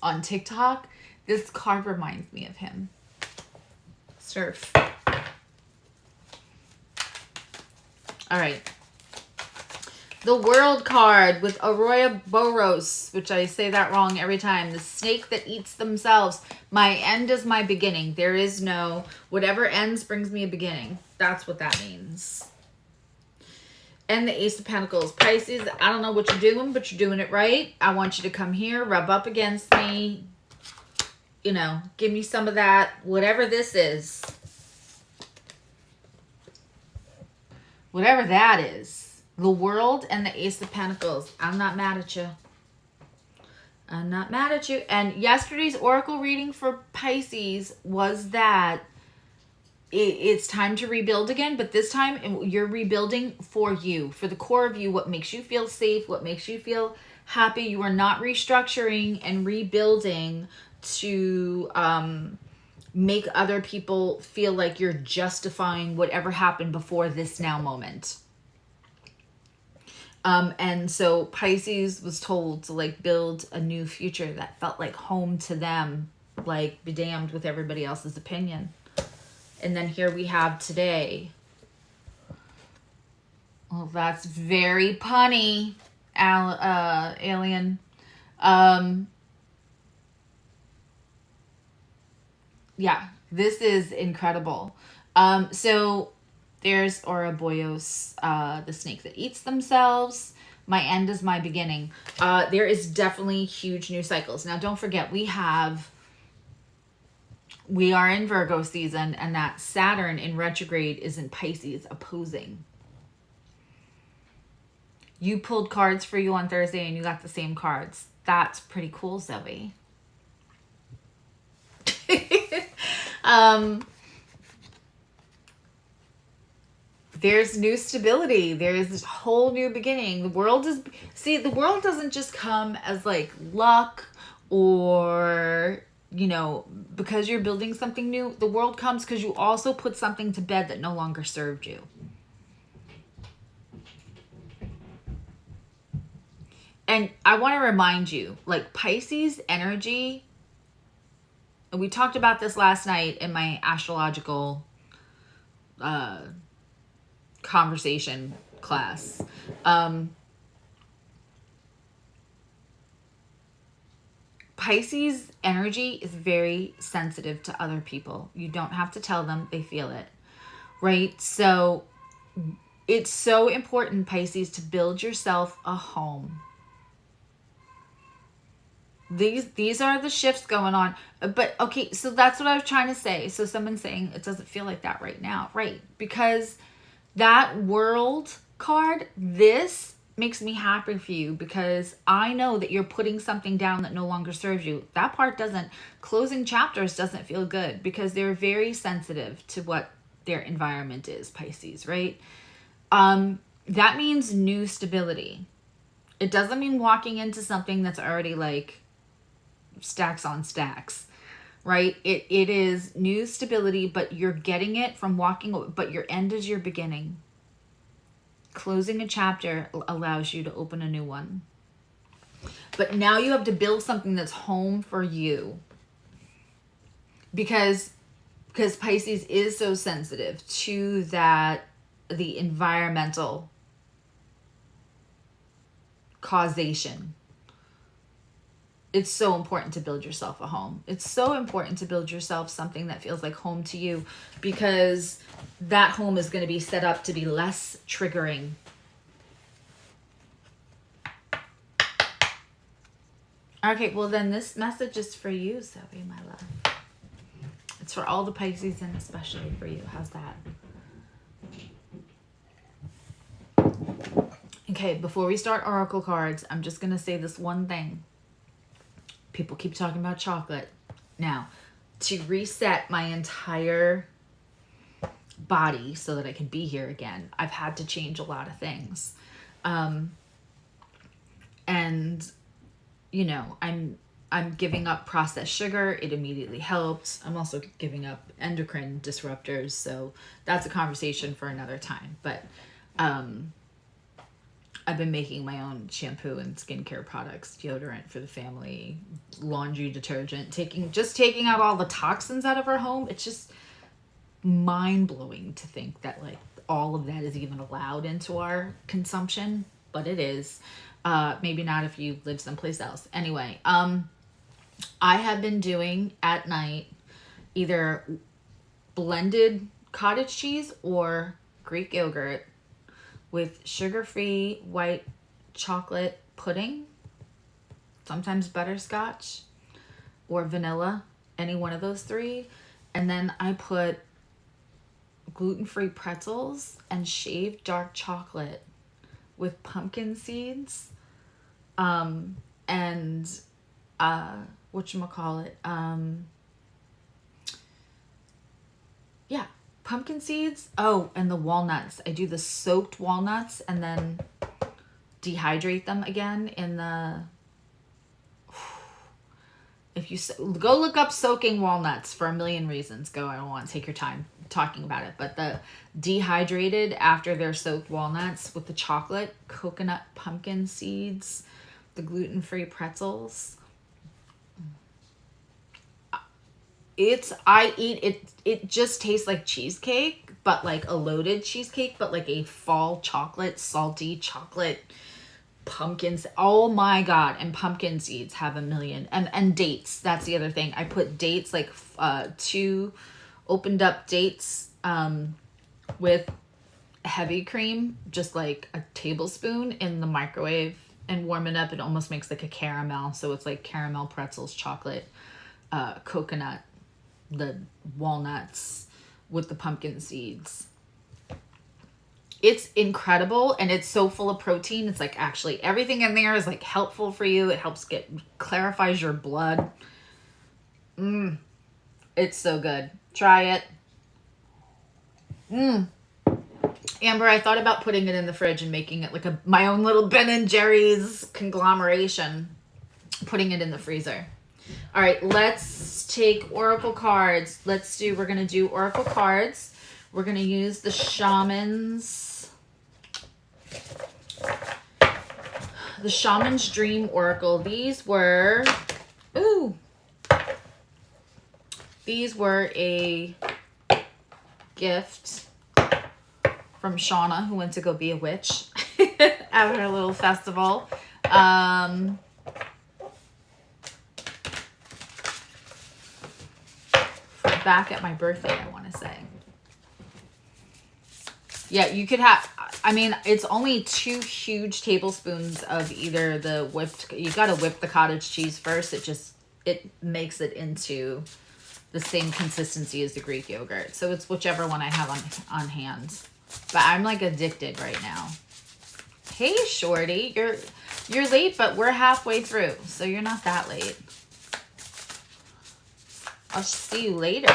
on TikTok. This card reminds me of him. Surf. All right. The World card with Ouroboros, which I say that wrong every time. The snake that eats themselves. My end is my beginning. There is no, whatever ends brings me a beginning. That's what that means. And the Ace of Pentacles. Pisces, I don't know what you're doing, but you're doing it right. I want you to come here, rub up against me. You know, give me some of that, whatever this is. Whatever that is. The World and the Ace of Pentacles. I'm not mad at you. I'm not mad at you. And yesterday's oracle reading for Pisces was that it's time to rebuild again, but this time you're rebuilding for you, for the core of you, what makes you feel safe, what makes you feel happy. You are not restructuring and rebuilding to make other people feel like you're justifying whatever happened before this now moment. And so Pisces was told to like build a new future that felt like home to them, like be damned with everybody else's opinion. And then here we have today. Well, that's very punny, alien. Yeah, this is incredible. So there's Ouroboros, the snake that eats themselves. My end is my beginning. There is definitely huge new cycles. Now, don't forget, we are in Virgo season, and that Saturn in retrograde is in Pisces opposing. You pulled cards for you on Thursday and you got the same cards. That's pretty cool, Zoe. There's new stability. There's this whole new beginning. The world doesn't just come as like luck or, you know, because you're building something new. The world comes because you also put something to bed that no longer served you. And I want to remind you, like Pisces energy, and we talked about this last night in my astrological conversation class. Pisces energy is very sensitive to other people. You don't have to tell them, they feel it, right? So it's so important, Pisces, to build yourself a home. These are the shifts going on. But okay, so that's what I was trying to say. So someone's saying it doesn't feel like that right now, right? Because that World card, this makes me happy for you because I know that you're putting something down that no longer serves you. That part doesn't, closing chapters doesn't feel good because they're very sensitive to what their environment is, Pisces, right? That means new stability. It doesn't mean walking into something that's already like stacks on stacks, right? It is new stability, but you're getting it from walking, but your end is your beginning. Closing a chapter allows you to open a new one. But now you have to build something that's home for you. Because Pisces is so sensitive to that, the environmental causation. It's so important to build yourself a home. It's so important to build yourself something that feels like home to you because that home is going to be set up to be less triggering. Okay, well then this message is for you, Zoe, my love. It's for all the Pisces and especially for you. How's that? Okay, before we start oracle cards, I'm just going to say this one thing. People keep talking about chocolate. Now, to reset my entire body so that I can be here again, I've had to change a lot of things. And, you know, I'm giving up processed sugar. It immediately helps. I'm also giving up endocrine disruptors. So that's a conversation for another time. But I've been making my own shampoo and skincare products, deodorant for the family, laundry detergent, taking out all the toxins out of our home. It's just mind-blowing to think that like all of that is even allowed into our consumption, but it is. Maybe not if you live someplace else. Anyway, I have been doing at night either blended cottage cheese or Greek yogurt with sugar-free white chocolate pudding, sometimes butterscotch or vanilla, any one of those three. And then I put gluten-free pretzels and shaved dark chocolate with pumpkin seeds and whatchamacallit, yeah, pumpkin seeds. Oh, and the walnuts. I do the soaked walnuts and then dehydrate them again in the... If you go look up soaking walnuts for a million reasons. Go, I don't want to take your time talking about it. But the dehydrated after they're soaked walnuts with the chocolate, coconut pumpkin seeds, the gluten-free pretzels. I eat it. It just tastes like cheesecake, but like a loaded cheesecake, but like a fall chocolate, salty chocolate pumpkins. Oh my God. And pumpkin seeds have a million. And dates. That's the other thing. I put dates, like 2 opened up dates with heavy cream, just like a tablespoon in the microwave and warm it up. It almost makes like a caramel. So it's like caramel pretzels, chocolate, coconut, the walnuts with the pumpkin seeds. It's incredible, and it's so full of protein. It's like actually everything in there is like helpful for you. It helps clarifies your blood. It's so good. Try it. Amber, I thought about putting it in the fridge and making it like my own little Ben and Jerry's conglomeration. Putting it in the freezer. All right, let's take oracle cards. We're going to do oracle cards. We're going to use the Shaman's Dream Oracle. These were a gift from Shauna, who went to go be a witch at her little festival. Back at my birthday, I want to say. Yeah, you could have, I mean, it's only 2 huge tablespoons of either the whipped, you got to whip the cottage cheese first. It makes it into the same consistency as the Greek yogurt. So it's whichever one I have on hand. But I'm like addicted right now. Hey, Shorty, you're late, but we're halfway through. So you're not that late. I'll see you later.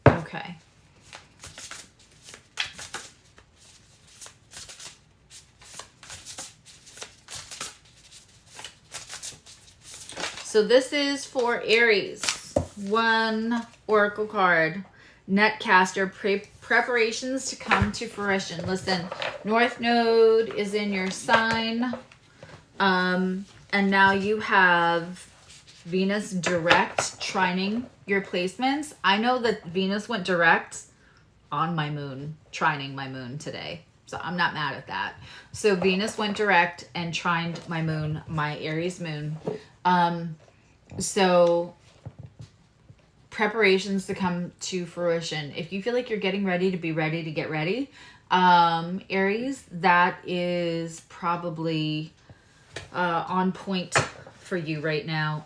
Okay. So this is for Aries. 1 oracle card. Netcaster, preparations to come to fruition. Listen, North Node is in your sign. And now you have Venus direct trining your placements. I know that Venus went direct on my moon, trining my moon today. So I'm not mad at that. So Venus went direct and trined my moon, my Aries moon. So preparations to come to fruition. If you feel like you're getting ready to be ready to get ready, Aries, that is probably on point for you right now.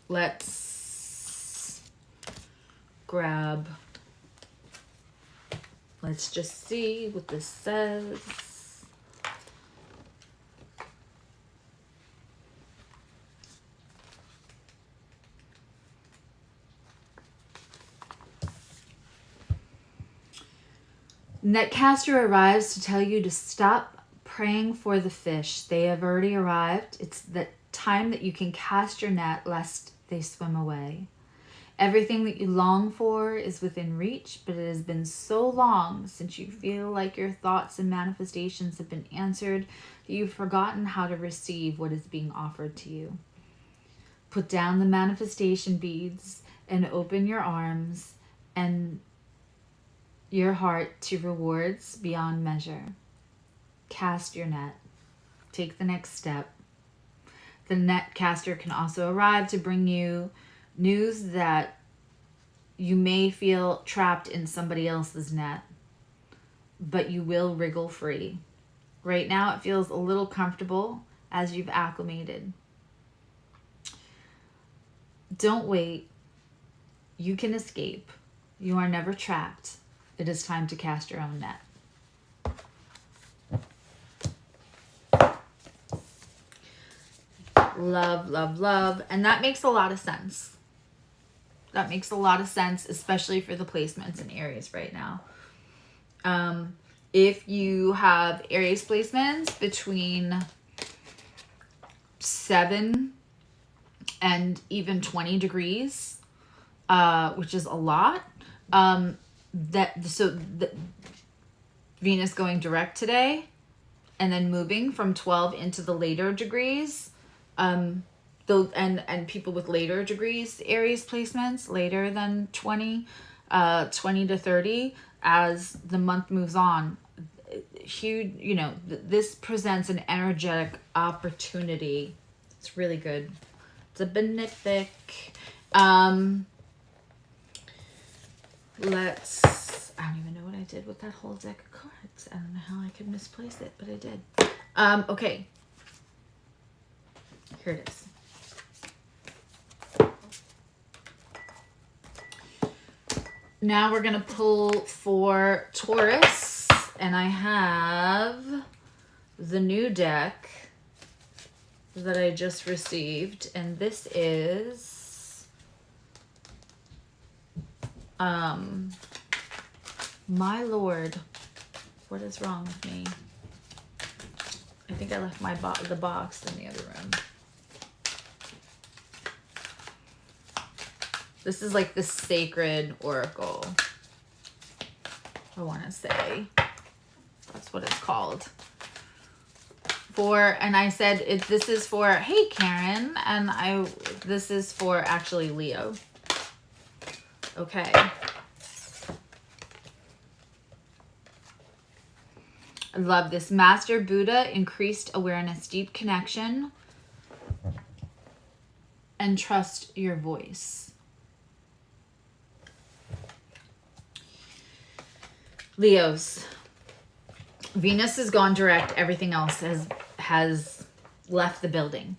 Let's just see what this says. Netcaster arrives to tell you to stop praying for the fish. They have already arrived. It's the time that you can cast your net lest they swim away. Everything that you long for is within reach, but it has been so long since you feel like your thoughts and manifestations have been answered that you've forgotten how to receive what is being offered to you. Put down the manifestation beads and open your arms and your heart to rewards beyond measure. Cast your net. Take the next step. The netcaster can also arrive to bring you news that you may feel trapped in somebody else's net, but you will wriggle free. Right now it feels a little comfortable as you've acclimated. Don't wait. You can escape. You are never trapped. It is time to cast your own net. Love, love, love. And that makes a lot of sense. That makes a lot of sense, especially for the placements in Aries right now. If you have Aries placements between 7 and even 20 degrees, which is a lot, Venus going direct today and then moving from 12 into the later degrees, and people with later degrees, Aries placements, later than 20 to 30, as the month moves on, huge, this presents an energetic opportunity. It's really good. It's a benefic. I don't even know what I did with that whole deck of cards. I don't know how I could misplace it, but I did. Okay. Here it is. Now we're going to pull for Taurus, and I have the new deck that I just received, and this is my lord, what is wrong with me? I think I left the box in the other room. This is like the sacred oracle, I want to say. That's what it's called. And I said, this is for, hey Karen, and this is for actually Leo. Okay. I love this. Master Buddha, increased awareness, deep connection, and trust your voice. Leos, Venus has gone direct. Everything else has left the building.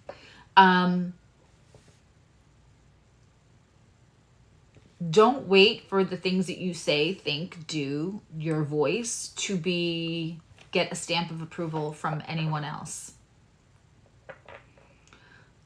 Don't wait for the things that you say, think, do, your voice to get a stamp of approval from anyone else.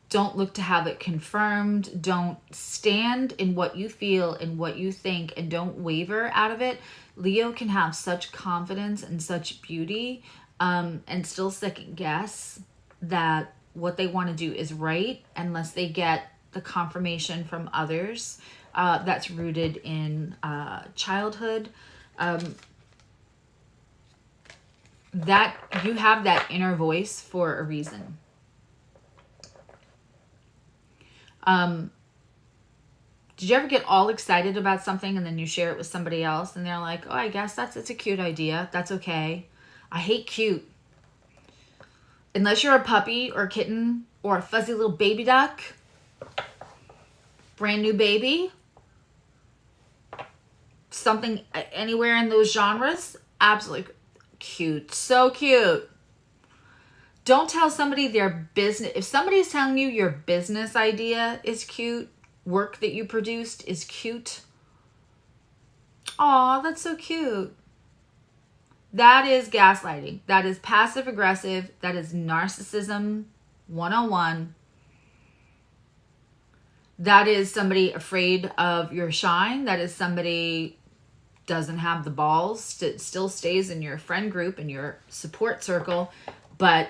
Don't look to have it confirmed. Don't stand in what you feel and what you think, and don't waver out of it. Leo can have such confidence and such beauty, and still second guess that what they want to do is right unless they get the confirmation from others that's rooted in childhood. That you have that inner voice for a reason. Did you ever get all excited about something and then you share it with somebody else and they're like, oh, I guess it's a cute idea. That's okay. I hate cute. Unless you're a puppy or a kitten or a fuzzy little baby duck, brand new baby, something anywhere in those genres, absolutely cute. So cute. Don't tell somebody their business. If somebody's telling you your business idea is cute, work that you produced is cute. Aw, that's so cute. That is gaslighting. That is passive aggressive. That is narcissism 101. That is somebody afraid of your shine. That is somebody doesn't have the balls, still stays in your friend group and your support circle, but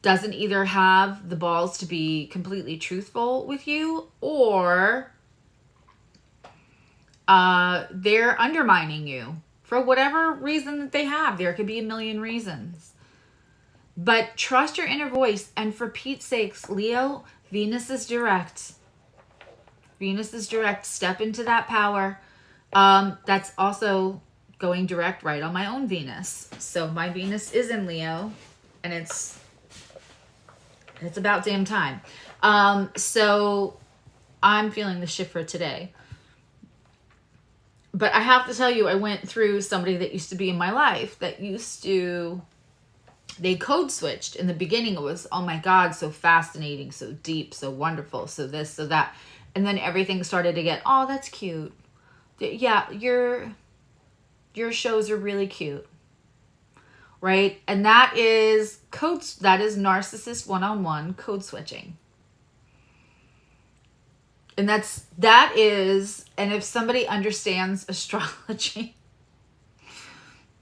doesn't either have the balls to be completely truthful with you, or they're undermining you for whatever reason that they have. There could be a million reasons. But trust your inner voice. And for Pete's sakes, Leo, Venus is direct. Venus is direct. Step into that power. That's also going direct right on my own Venus. So my Venus is in Leo, and it's about damn time. So I'm feeling the shift for today. But I have to tell you, I went through somebody that used to be in my life they code switched. In the beginning, it was, oh my God, so fascinating, so deep, so wonderful, so this, so that. And then everything started to get, oh, that's cute. Yeah, your shows are really cute. right? And that is narcissist one-on-one code switching. And and if somebody understands astrology,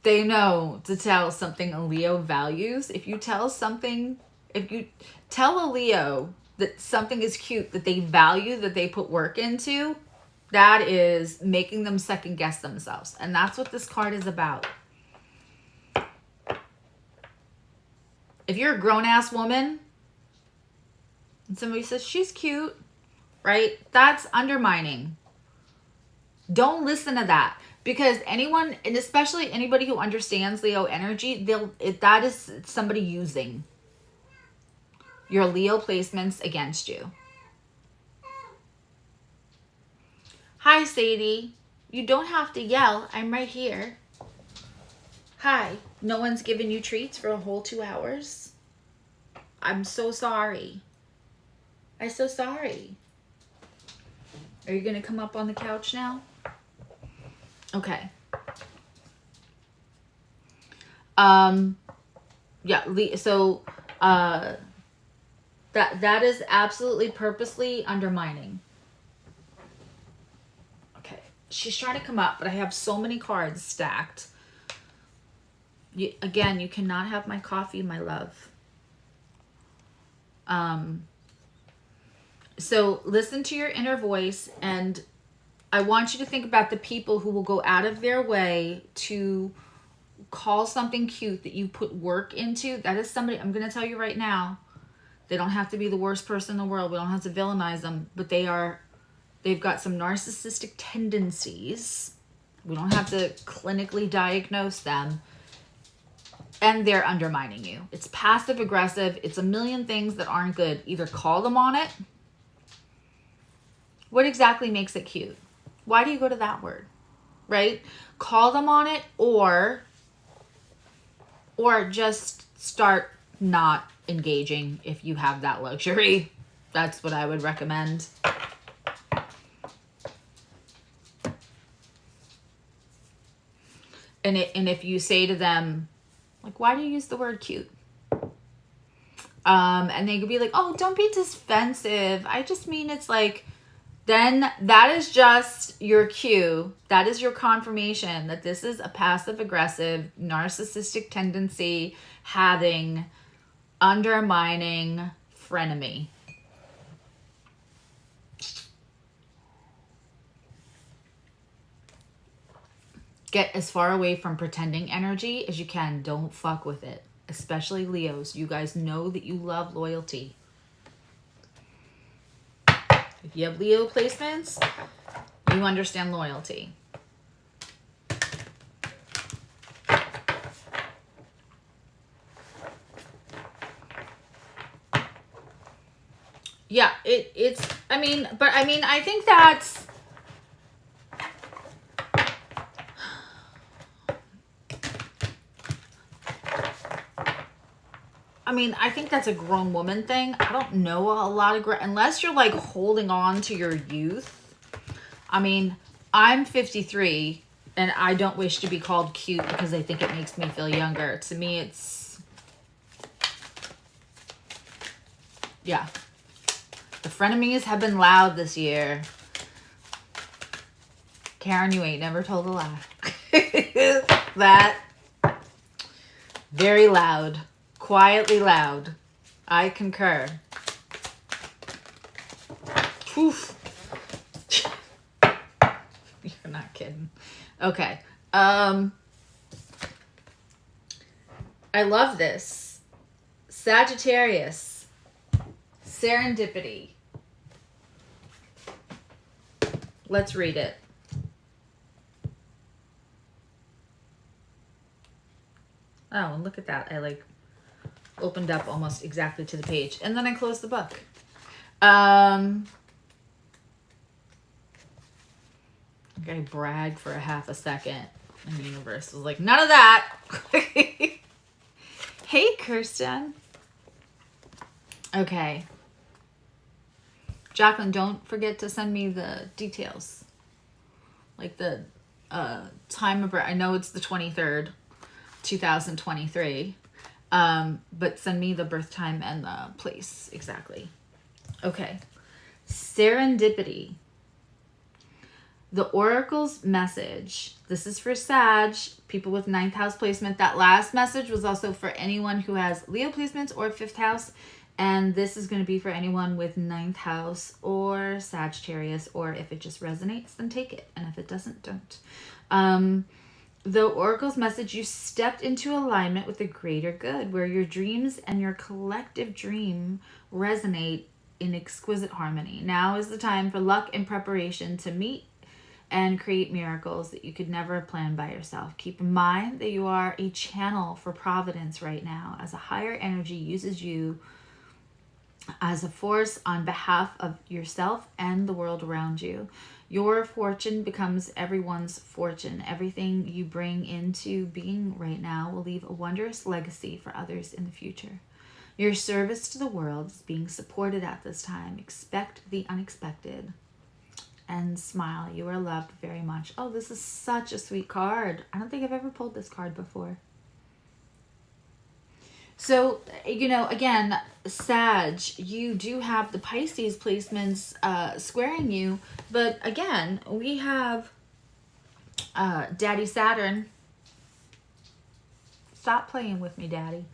they know to tell something a Leo values. If you tell a Leo that something is cute, that they value, that they put work into, that is making them second guess themselves. And that's what this card is about. If you're a grown-ass woman and somebody says, she's cute, right? That's undermining. Don't listen to that. Because anyone, and especially anybody who understands Leo energy, that is somebody using your Leo placements against you. Hi, Sadie. You don't have to yell. I'm right here. Hi. No one's given you treats for a whole 2 hours? I'm so sorry. I'm so sorry. Are you going to come up on the couch now? Okay. Yeah, so that is absolutely purposely undermining. Okay. She's trying to come up, but I have so many cards stacked. Again, you cannot have my coffee, my love. So listen to your inner voice, and I want you to think about the people who will go out of their way to call something cute that you put work into. That is somebody, I'm going to tell you right now, they don't have to be the worst person in the world. We don't have to villainize them, but they've got some narcissistic tendencies. We don't have to clinically diagnose them. And they're undermining you. It's passive aggressive. It's a million things that aren't good. Either call them on it. What exactly makes it cute? Why do you go to that word? Right? Call them on it, or just start not engaging if you have that luxury. That's what I would recommend. And if you say to them, like, why do you use the word cute? And they could be like, oh, don't be defensive. I just mean it's like, then that is just your cue. That is your confirmation that this is a passive aggressive, narcissistic tendency having, undermining frenemy. Get as far away from pretending energy as you can. Don't fuck with it. Especially Leos. You guys know that you love loyalty. If you have Leo placements, you understand loyalty. Yeah, I think that's, I think that's a grown woman thing. I don't know a lot of, unless you're like holding on to your youth. I'm 53 and I don't wish to be called cute because I think it makes me feel younger. To me, it's, yeah. The frenemies have been loud this year. Karen, you ain't never told a lie. That, very loud. Quietly loud. I concur. Oof. You're not kidding. Okay. I love this. Sagittarius. Serendipity. Let's read it. Oh, and look at that. I opened up almost exactly to the page, and then I closed the book. I bragged for a half a second, and the universe was like, none of that. Hey, Kirsten. Okay. Jacqueline, don't forget to send me the details. Like the time of birth. I know it's the 23rd. 2023. But send me the birth time and the place exactly. Okay. Serendipity. The Oracle's message. This is for Sag, people with 9th house placement. That last message was also for anyone who has Leo placements or 5th house. And this is going to be for anyone with 9th house or Sagittarius. Or if it just resonates, then take it. And if it doesn't, don't. The Oracle's message, you stepped into alignment with the greater good, where your dreams and your collective dream resonate in exquisite harmony. Now is the time for luck and preparation to meet and create miracles that you could never have planned by yourself. Keep in mind that you are a channel for providence right now, as a higher energy uses you as a force on behalf of yourself and the world around you. Your fortune becomes everyone's fortune. Everything you bring into being right now will leave a wondrous legacy for others in the future. Your service to the world is being supported at this time. Expect the unexpected and smile. You are loved very much. Oh, this is such a sweet card. I don't think I've ever pulled this card before. So, you know, again, Sag, you do have the Pisces placements squaring you. But again, we have Daddy Saturn. Stop playing with me, Daddy.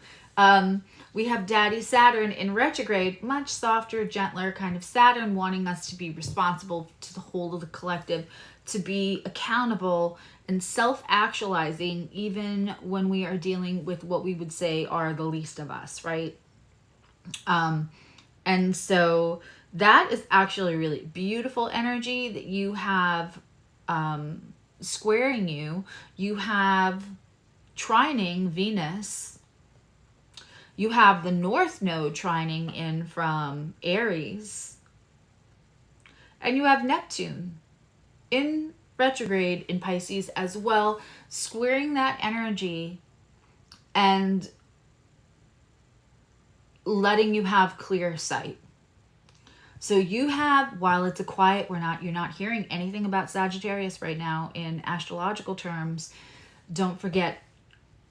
We have Daddy Saturn in retrograde, much softer, gentler kind of Saturn, wanting us to be responsible to the whole of the collective, to be accountable and self-actualizing, even when we are dealing with what we would say are the least of us, right? And so that is actually really beautiful energy that you have squaring you. You have trining Venus. You have the North Node trining in from Aries. And you have Neptune in retrograde in Pisces as well, squaring that energy and letting you have clear sight. So you have, while it's a quiet, you're not hearing anything about Sagittarius right now in astrological terms, don't forget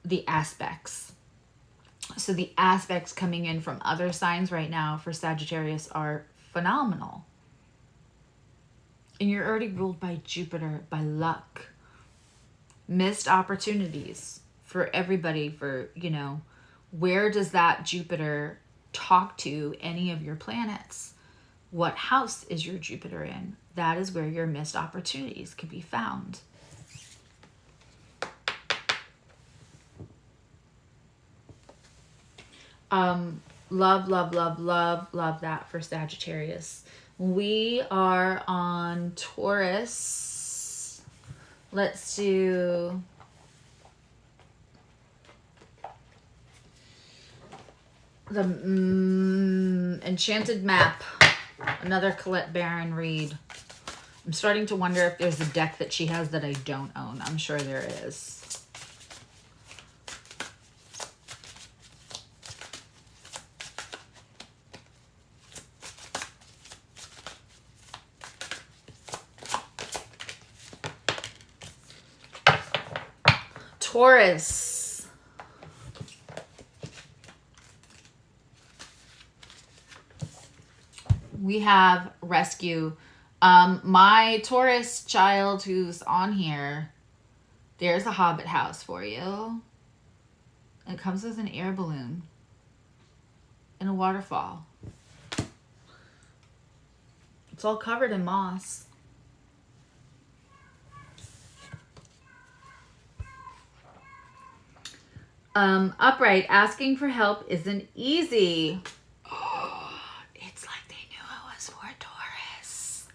the aspects. So the aspects coming in from other signs right now for Sagittarius are phenomenal. And you're already ruled by Jupiter, by luck. Missed opportunities for everybody, for, you know, where does that Jupiter talk to any of your planets? What house is your Jupiter in? That is where your missed opportunities can be found. Love, love, love, love, love that for Sagittarius. We are on Taurus. Let's do the Enchanted Map. Another Colette Baron read. I'm starting to wonder if there's a deck that she has that I don't own. I'm sure there is. Taurus. We have rescue. My Taurus child who's on here, there's a Hobbit house for you. It comes with an air balloon and a waterfall. It's all covered in moss. Upright, asking for help isn't easy. Oh, it's like they knew it was for Taurus.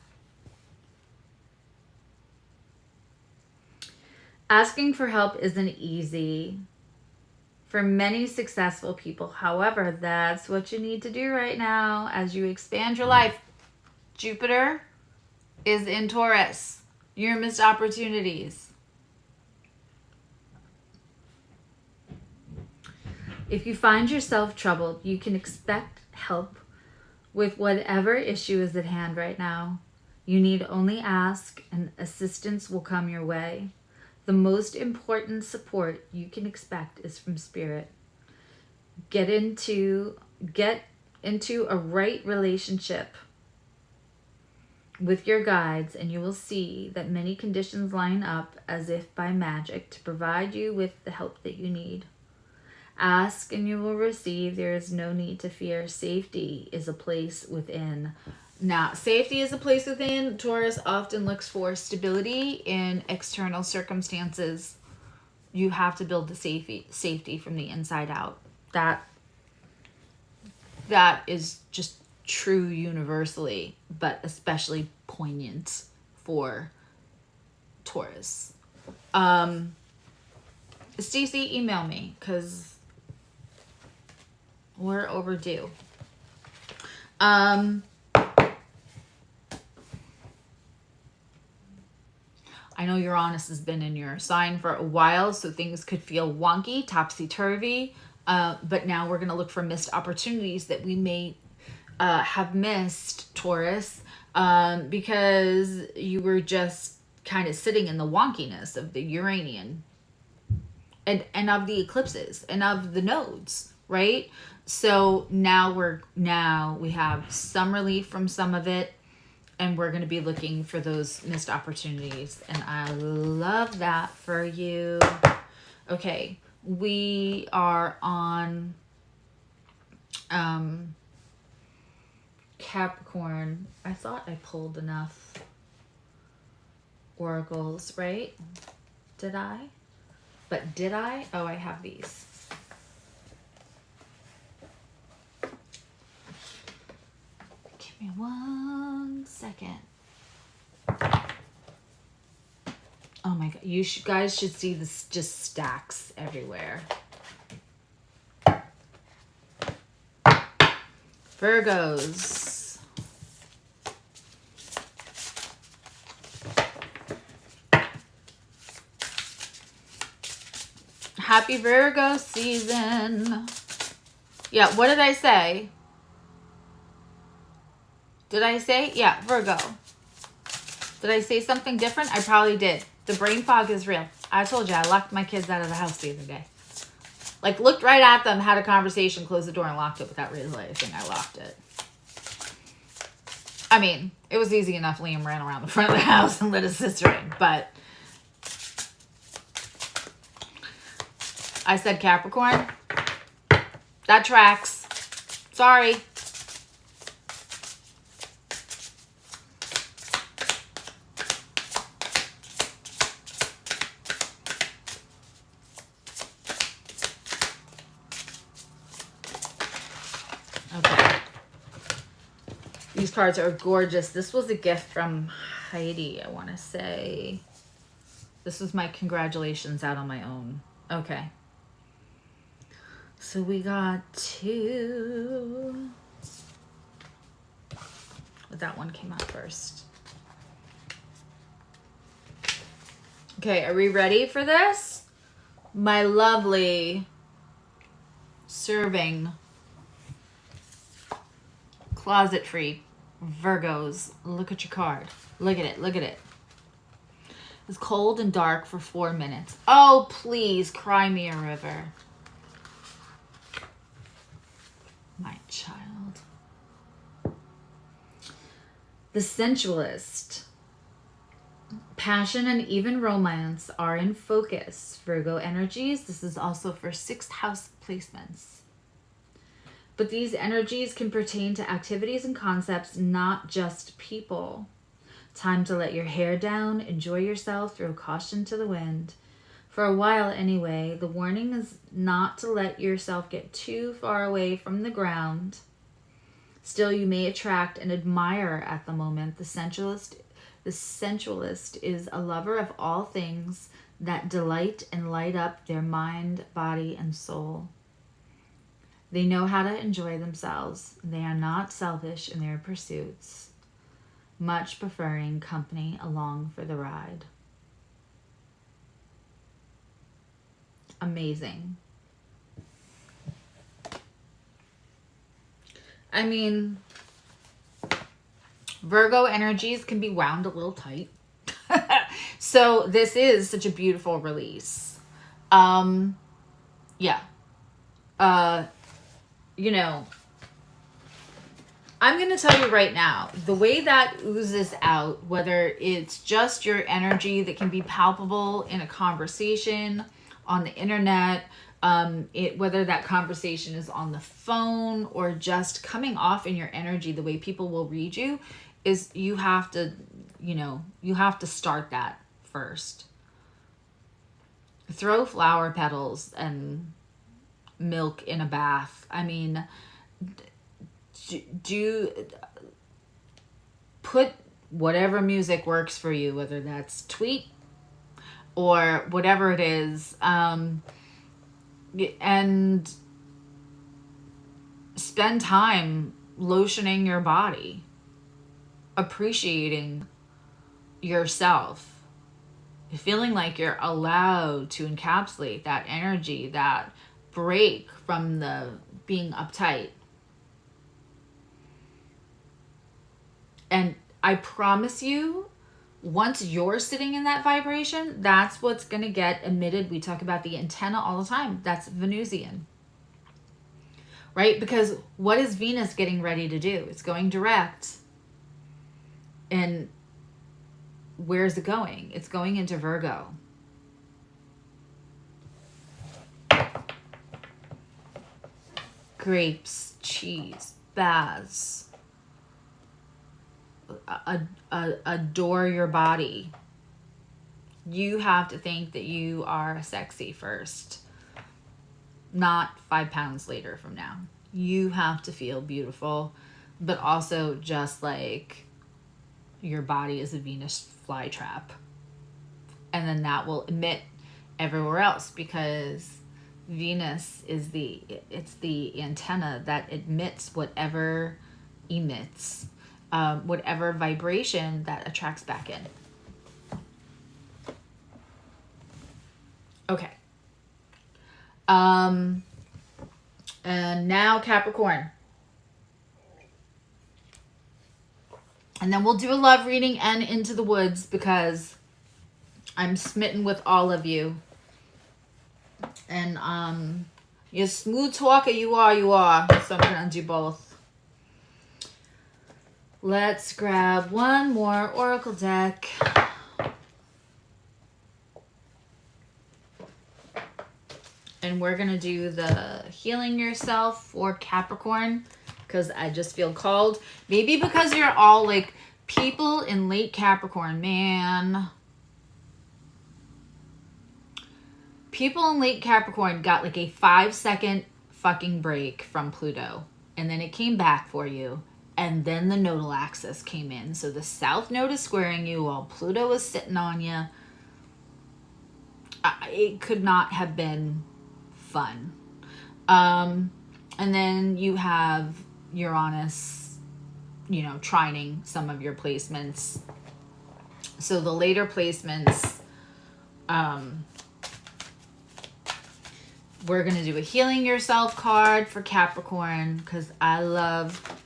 Asking for help isn't easy for many successful people. However, that's what you need to do right now as you expand your life. Jupiter is in Taurus. Your missed opportunities. If you find yourself troubled, you can expect help with whatever issue is at hand right now. You need only ask and assistance will come your way. The most important support you can expect is from Spirit. Get into a right relationship with your guides, and you will see that many conditions line up as if by magic to provide you with the help that you need. Ask and you will receive. There is no need to fear. Safety is a place within. Now, safety is a place within. Taurus often looks for stability in external circumstances. You have to build the safety from the inside out. That is just true universally, but especially poignant for Taurus. Stacey, email me because we're overdue. I know Uranus has been in your sign for a while, so things could feel wonky, topsy-turvy, but now we're going to look for missed opportunities that we may have missed, Taurus, because you were just kind of sitting in the wonkiness of the Uranian and of the eclipses and of the nodes, right? So now we have some relief from some of it, and we're going to be looking for those missed opportunities. And I love that for you. Okay, we are on Capricorn. I thought I pulled enough oracles, right? Did I? But did I? Oh, I have these. Give me 1 second. Oh my God. You guys should see this, just stacks everywhere. Virgos. Happy Virgo season. Yeah, what did I say? Did I say? Yeah, Virgo. Did I say something different? I probably did. The brain fog is real. I told you, I locked my kids out of the house the other day. Like, looked right at them, had a conversation, closed the door, and locked it without realizing I locked it. I mean, it was easy enough. Liam ran around the front of the house and let his sister in, but I said Capricorn. That tracks. Sorry. Okay. These cards are gorgeous. This was a gift from Heidi, I want to say. This was my congratulations out on my own. Okay. So we got two. That one came out first. Okay, are we ready for this? My lovely serving closet-free Virgos. Look at your card. Look at it. Look at it. It's cold and dark for 4 minutes. Oh, please, cry me a river. My child. The sensualist. Passion and even romance are in focus. Virgo energies. This is also for 6th house placements. But these energies can pertain to activities and concepts, not just people. Time to let your hair down, enjoy yourself, throw caution to the wind. For a while anyway, the warning is not to let yourself get too far away from the ground. Still, you may attract and admire at the moment. The sensualist is a lover of all things that delight and light up their mind, body, and soul. They know how to enjoy themselves. They are not selfish in their pursuits, much preferring company along for the ride. Amazing. I mean, Virgo energies can be wound a little tight. So this is such a beautiful release. Yeah. You know, I'm going to tell you right now, the way that oozes out, whether it's just your energy that can be palpable in a conversation on the internet, whether that conversation is on the phone or just coming off in your energy, the way people will read you, is you have to, you know, you have to start that first. Throw flower petals and milk in a bath. I mean, put whatever music works for you, whether that's tweet or whatever it is, and spend time lotioning your body, appreciating yourself, feeling like you're allowed to encapsulate that energy, that break from the being uptight. And I promise you, once you're sitting in that vibration, that's what's going to get emitted. We talk about the antenna all the time. That's Venusian. Right? Because what is Venus getting ready to do? It's going direct. And where's it going? It's going into Virgo. Grapes, cheese, baths. Adore your body. You have to think that you are sexy first, not 5 pounds later from now. You have to feel beautiful, but also just like your body is a Venus flytrap. And then that will emit everywhere else, because Venus is the antenna that emits whatever emits. Whatever vibration that attracts back in. Okay. And now Capricorn. And then we'll do a love reading and into the woods, because I'm smitten with all of you. And you're smooth talker, you are. So I'm gonna do both. Let's grab one more oracle deck. And we're going to do the healing yourself for Capricorn, because I just feel called. Maybe because you're all like people in late Capricorn, man. People in late Capricorn got like a 5-second fucking break from Pluto. And then it came back for you. And then the nodal axis came in. So the south node is squaring you while Pluto is sitting on you. It could not have been fun. And then you have Uranus, you know, trining some of your placements. So the later placements, we're going to do a healing yourself card for Capricorn, because I love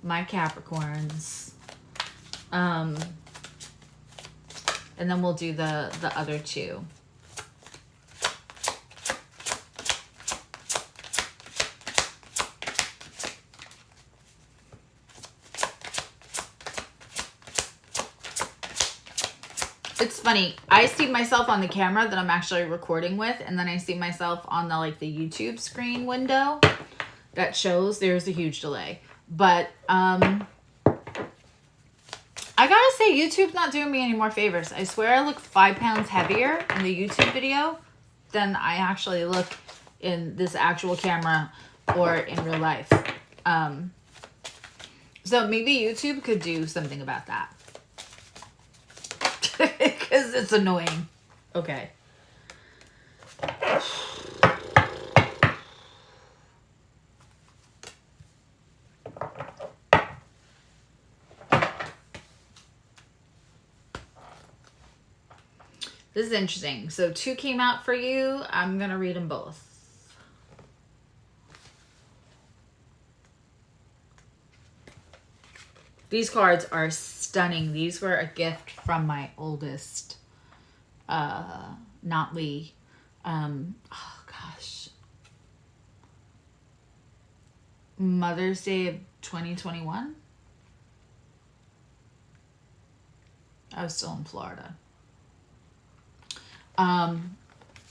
my Capricorns. And then we'll do the other two. It's funny. I see myself on the camera that I'm actually recording with, and then I see myself on the YouTube screen window that shows there's a huge delay. But I gotta say, YouTube's not doing me any more favors. I swear I look 5 pounds heavier in the YouTube video than I actually look in this actual camera or in real life. So maybe YouTube could do something about that. Because it's annoying. Okay. This is interesting. So 2 came out for you. I'm going to read them both. These cards are stunning. These were a gift from my oldest not Lee. Oh gosh. Mother's Day of 2021. I was still in Florida.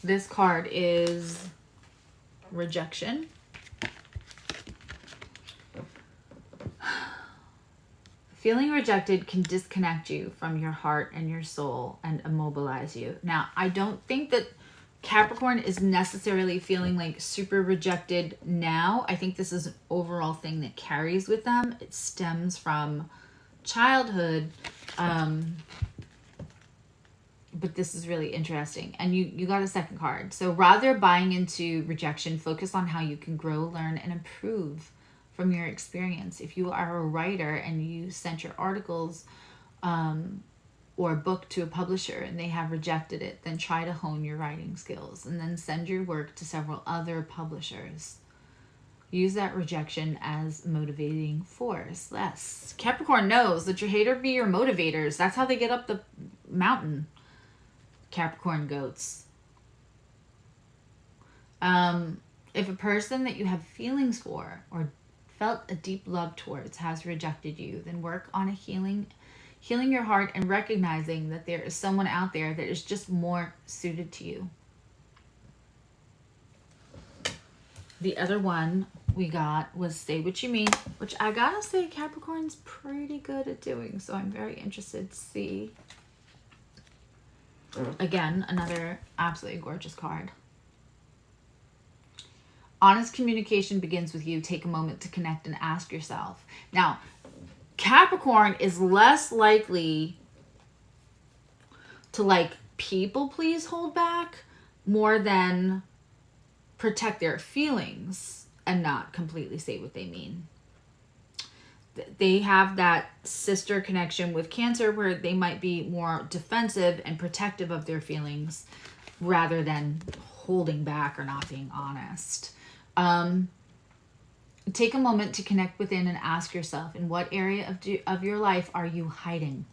This card is rejection. Feeling rejected can disconnect you from your heart and your soul and immobilize you. Now, I don't think that Capricorn is necessarily feeling like super rejected now. I think this is an overall thing that carries with them. It stems from childhood. But this is really interesting. And you got a second card. So rather buying into rejection, focus on how you can grow, learn, and improve from your experience. If you are a writer and you sent your articles or book to a publisher and they have rejected it, then try to hone your writing skills and then send your work to several other publishers. Use that rejection as motivating force. Yes, Capricorn knows that your hater be your motivators. That's how they get up the mountain. Capricorn goats. If a person that you have feelings for or felt a deep love towards has rejected you, then work on a healing your heart and recognizing that there is someone out there that is just more suited to you. The other one we got was Say What You Mean, which I gotta say Capricorn's pretty good at doing, so I'm very interested to see. Again, another absolutely gorgeous card. Honest communication begins with you. Take a moment to connect and ask yourself. Now, Capricorn is less likely to like people please hold back more than protect their feelings and not completely say what they mean. They have that sister connection with Cancer where they might be more defensive and protective of their feelings rather than holding back or not being honest. Take a moment to connect within and ask yourself, in what area of your life are you hiding?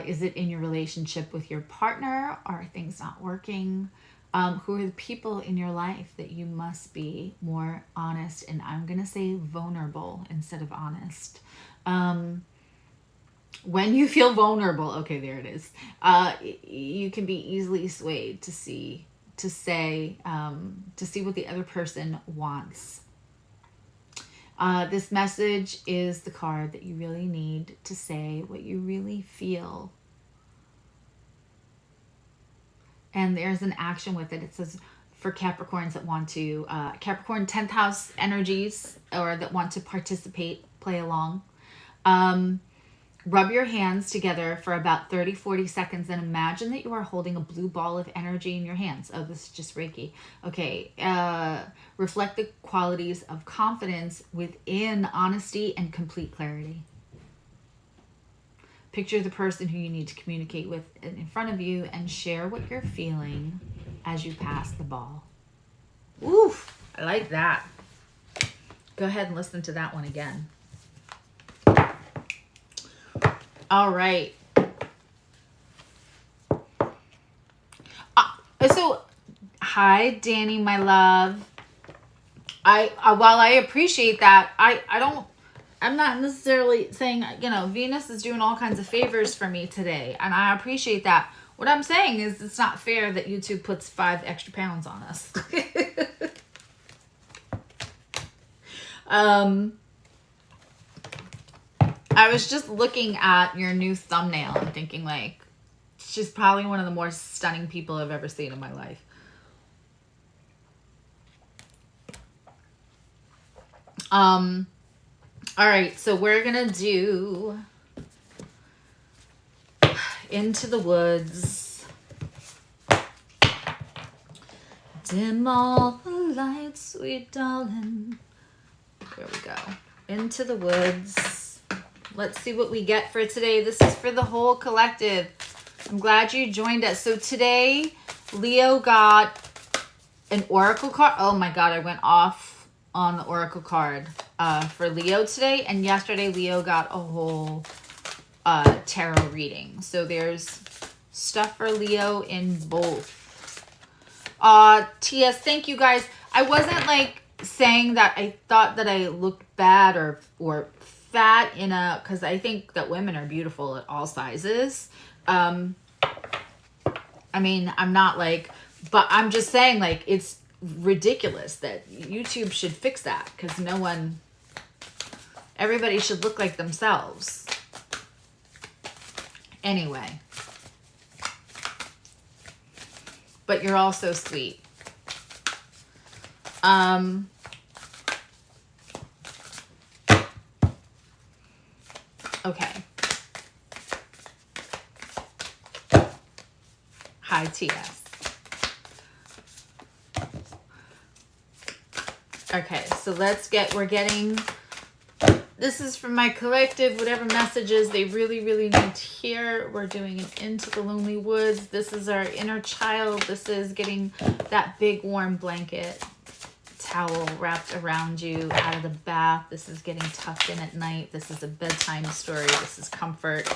Is it in your relationship with your partner? Are things not working? Who are the people in your life that you must be more honest, and I'm going to say vulnerable instead of honest. When you feel vulnerable, okay, there it is. You can be easily swayed to see what the other person wants. This message is the card that you really need to say what you really feel. And there's an action with it. It says for Capricorns that want to, Capricorn 10th house energies, or that want to participate, play along. Rub your hands together for about 30-40 seconds and imagine that you are holding a blue ball of energy in your hands. Oh, this is just Reiki. Okay. Reflect the qualities of confidence within honesty and complete clarity. Picture the person who you need to communicate with in front of you and share what you're feeling as you pass the ball. Oof, I like that. Go ahead and listen to that one again. All right. So, hi, Danny, my love. While I appreciate that, I'm not necessarily saying, Venus is doing all kinds of favors for me today, and I appreciate that. What I'm saying is it's not fair that YouTube puts 5 extra pounds on us. I was just looking at your new thumbnail and thinking, like, she's probably one of the more stunning people I've ever seen in my life. All right, so we're gonna do Into the Woods. Dim all the lights, sweet darling. There we go. Into the Woods. Let's see what we get for today. This is for the whole collective. I'm glad you joined us. So today, Leo got an oracle card. Oh my God, I went off on the oracle card for Leo today. And yesterday, Leo got a whole tarot reading. So there's Stuff for Leo in both. TS, thank you guys. I wasn't like saying that I thought that I looked bad or fat in a, because I think that women are beautiful at all sizes. I mean, I'm not like, but I'm just saying like it's ridiculous that YouTube should fix that, because everybody should look like themselves. Anyway. But you're all so sweet. Okay. Hi, TS. Okay, so we're getting, this is from my collective, whatever messages they really, really need to hear. We're doing an Into the Lonely Woods. This is our inner child. This is getting that big warm blanket towel wrapped around you out of the bath. This is getting tucked in at night. This is a bedtime story. This is comfort.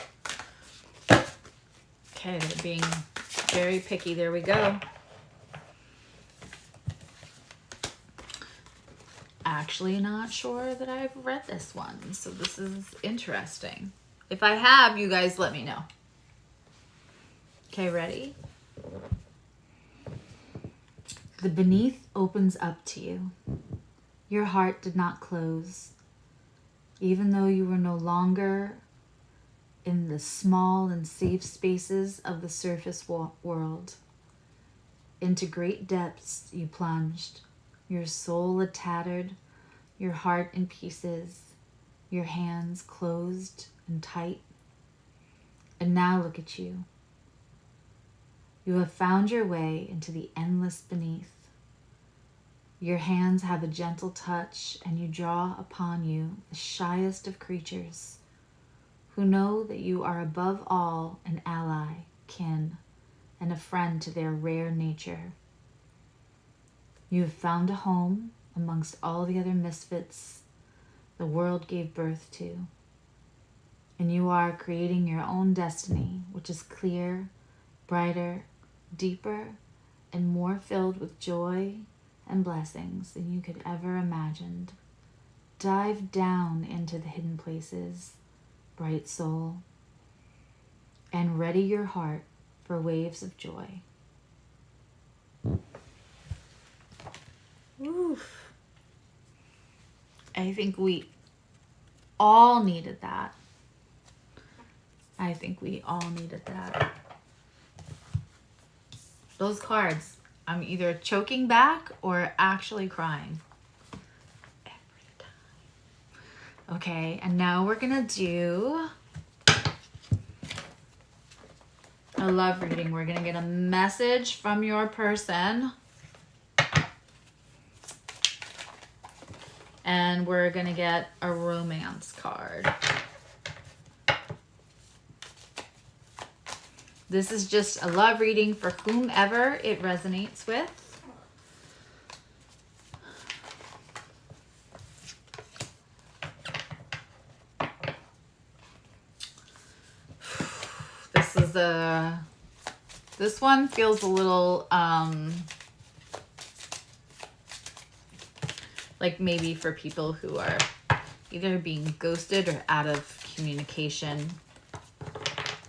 Okay, they're being very picky. There we go. Actually not sure that I've read this one, so this is interesting. If I have, you guys let me know. Okay, ready? The beneath opens up to you. Your heart did not close, even though you were no longer in the small and safe spaces of the surface world. Into great depths you plunged, your soul a tattered, your heart in pieces, your hands closed and tight. And now look at you. You have found your way into the endless beneath. Your hands have a gentle touch, and you draw upon you the shyest of creatures who know that you are above all an ally, kin, and a friend to their rare nature. You have found a home amongst all the other misfits the world gave birth to, and you are creating your own destiny, which is clear, brighter, deeper, and more filled with joy and blessings than you could ever imagined. Dive down into the hidden places, bright soul, and ready your heart for waves of joy. Oof. I think we all needed that. I think we all needed that. Those cards, I'm either choking back or actually crying. Every time. Okay, and now we're gonna do a love reading. We're gonna get a message from your person. And we're gonna get a romance card. This is just a love reading for whomever it resonates with. This one feels a little, like maybe for people who are either being ghosted or out of communication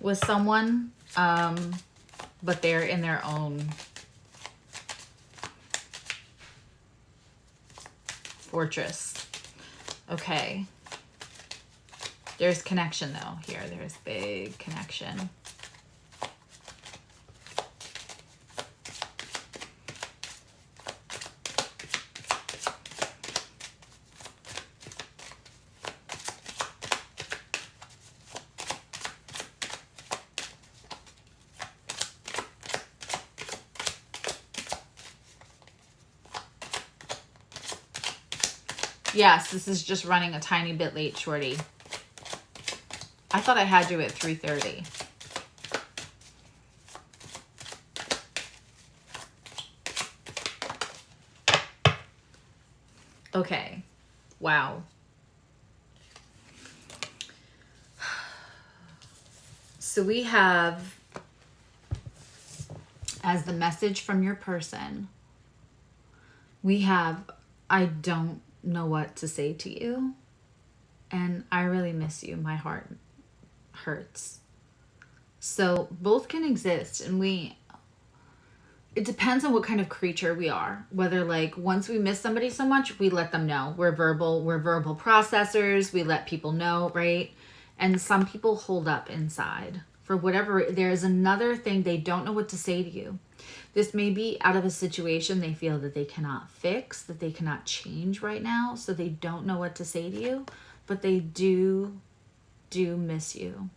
with someone, but they're in their own fortress. Okay. There's connection though here. There's big connection. Yes, this is just running a tiny bit late, Shorty. I thought I had you at 3:30. Okay. Wow. So we have As the message from your person, we have, I don't know what to say to you, and I really miss you. My heart hurts. So both can exist, and it depends on what kind of creature we are. Whether like once we miss somebody so much, we let them know. We're verbal processors. We let people know, right? And some people hold up inside for whatever. There's another thing, they don't know what to say to you. This may be out of a situation they feel that they cannot fix, that they cannot change right now. So they don't know what to say to you, but they do miss you.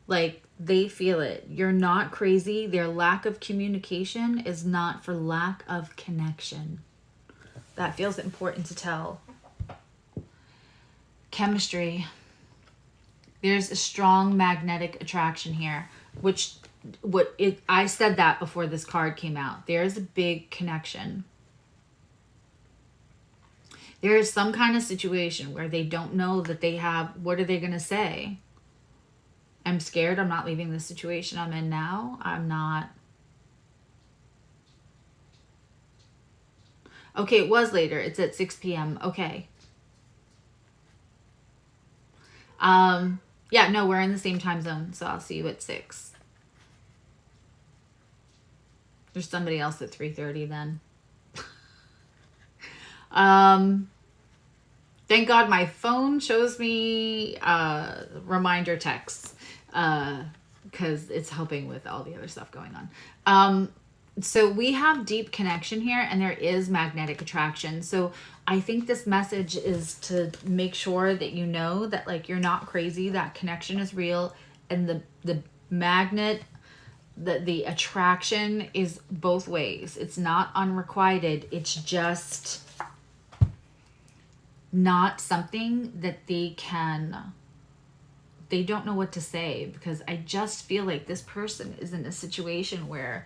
Like, they feel it. You're not crazy. Their lack of communication is not for lack of connection. That feels important to tell. Chemistry. There's a strong magnetic attraction here, which I said that before this card came out. There's a big connection. There is some kind of situation where they don't know that they have, what are they going to say? I'm scared. I'm not leaving the situation I'm in now. I'm not. Okay, it was later. It's at 6 p.m. Okay. Yeah, no, we're in the same time zone, so I'll see you at 6. There's somebody else at 3:30 then. Thank God my phone shows me reminder texts, because it's helping with all the other stuff going on. So we have deep connection here, and there is magnetic attraction. So I think this message is to make sure that you know that, like, you're not crazy, that connection is real, and the magnet, the attraction is both ways. It's not unrequited. It's just not something that they don't know what to say, because I just feel like this person is in a situation where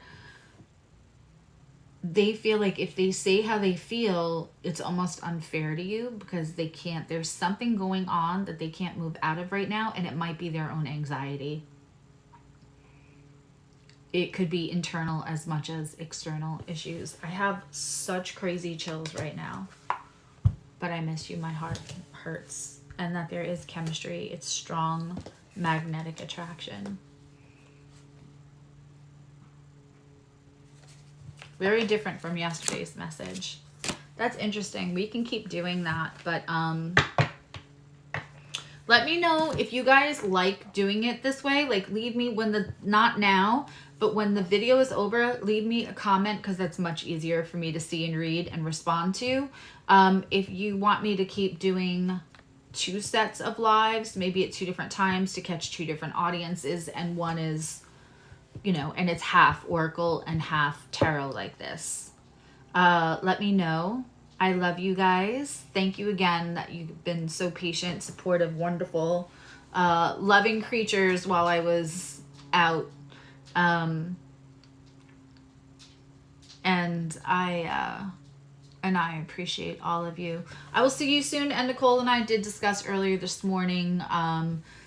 they feel like if they say how they feel, it's almost unfair to you, because they can't, there's something going on that they can't move out of right now, and it might be their own anxiety. It could be internal as much as external issues. I have such crazy chills right now, but I miss you. My heart hurts. And that there is chemistry. It's strong magnetic attraction. Very different from yesterday's message. That's interesting. We can keep doing that, but let me know if you guys like doing it this way. Like, leave me not now, but when the video is over, leave me a comment, because that's much easier for me to see and read and respond to. If you want me to keep doing 2 sets of lives, maybe at 2 different times to catch 2 different audiences, and one is, you know, and it's half oracle and half tarot like this. Let me know. I love you guys. Thank you again that you've been so patient, supportive, wonderful, loving creatures while I was out. And I appreciate all of you. I will see you soon. And Nicole and I did discuss earlier this morning.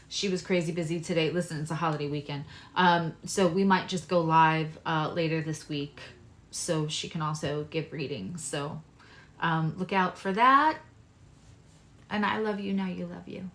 She was crazy busy today. Listen, it's a holiday weekend. So we might just go live later this week, so she can also give readings. So look out for that. And I love you. Now you love you.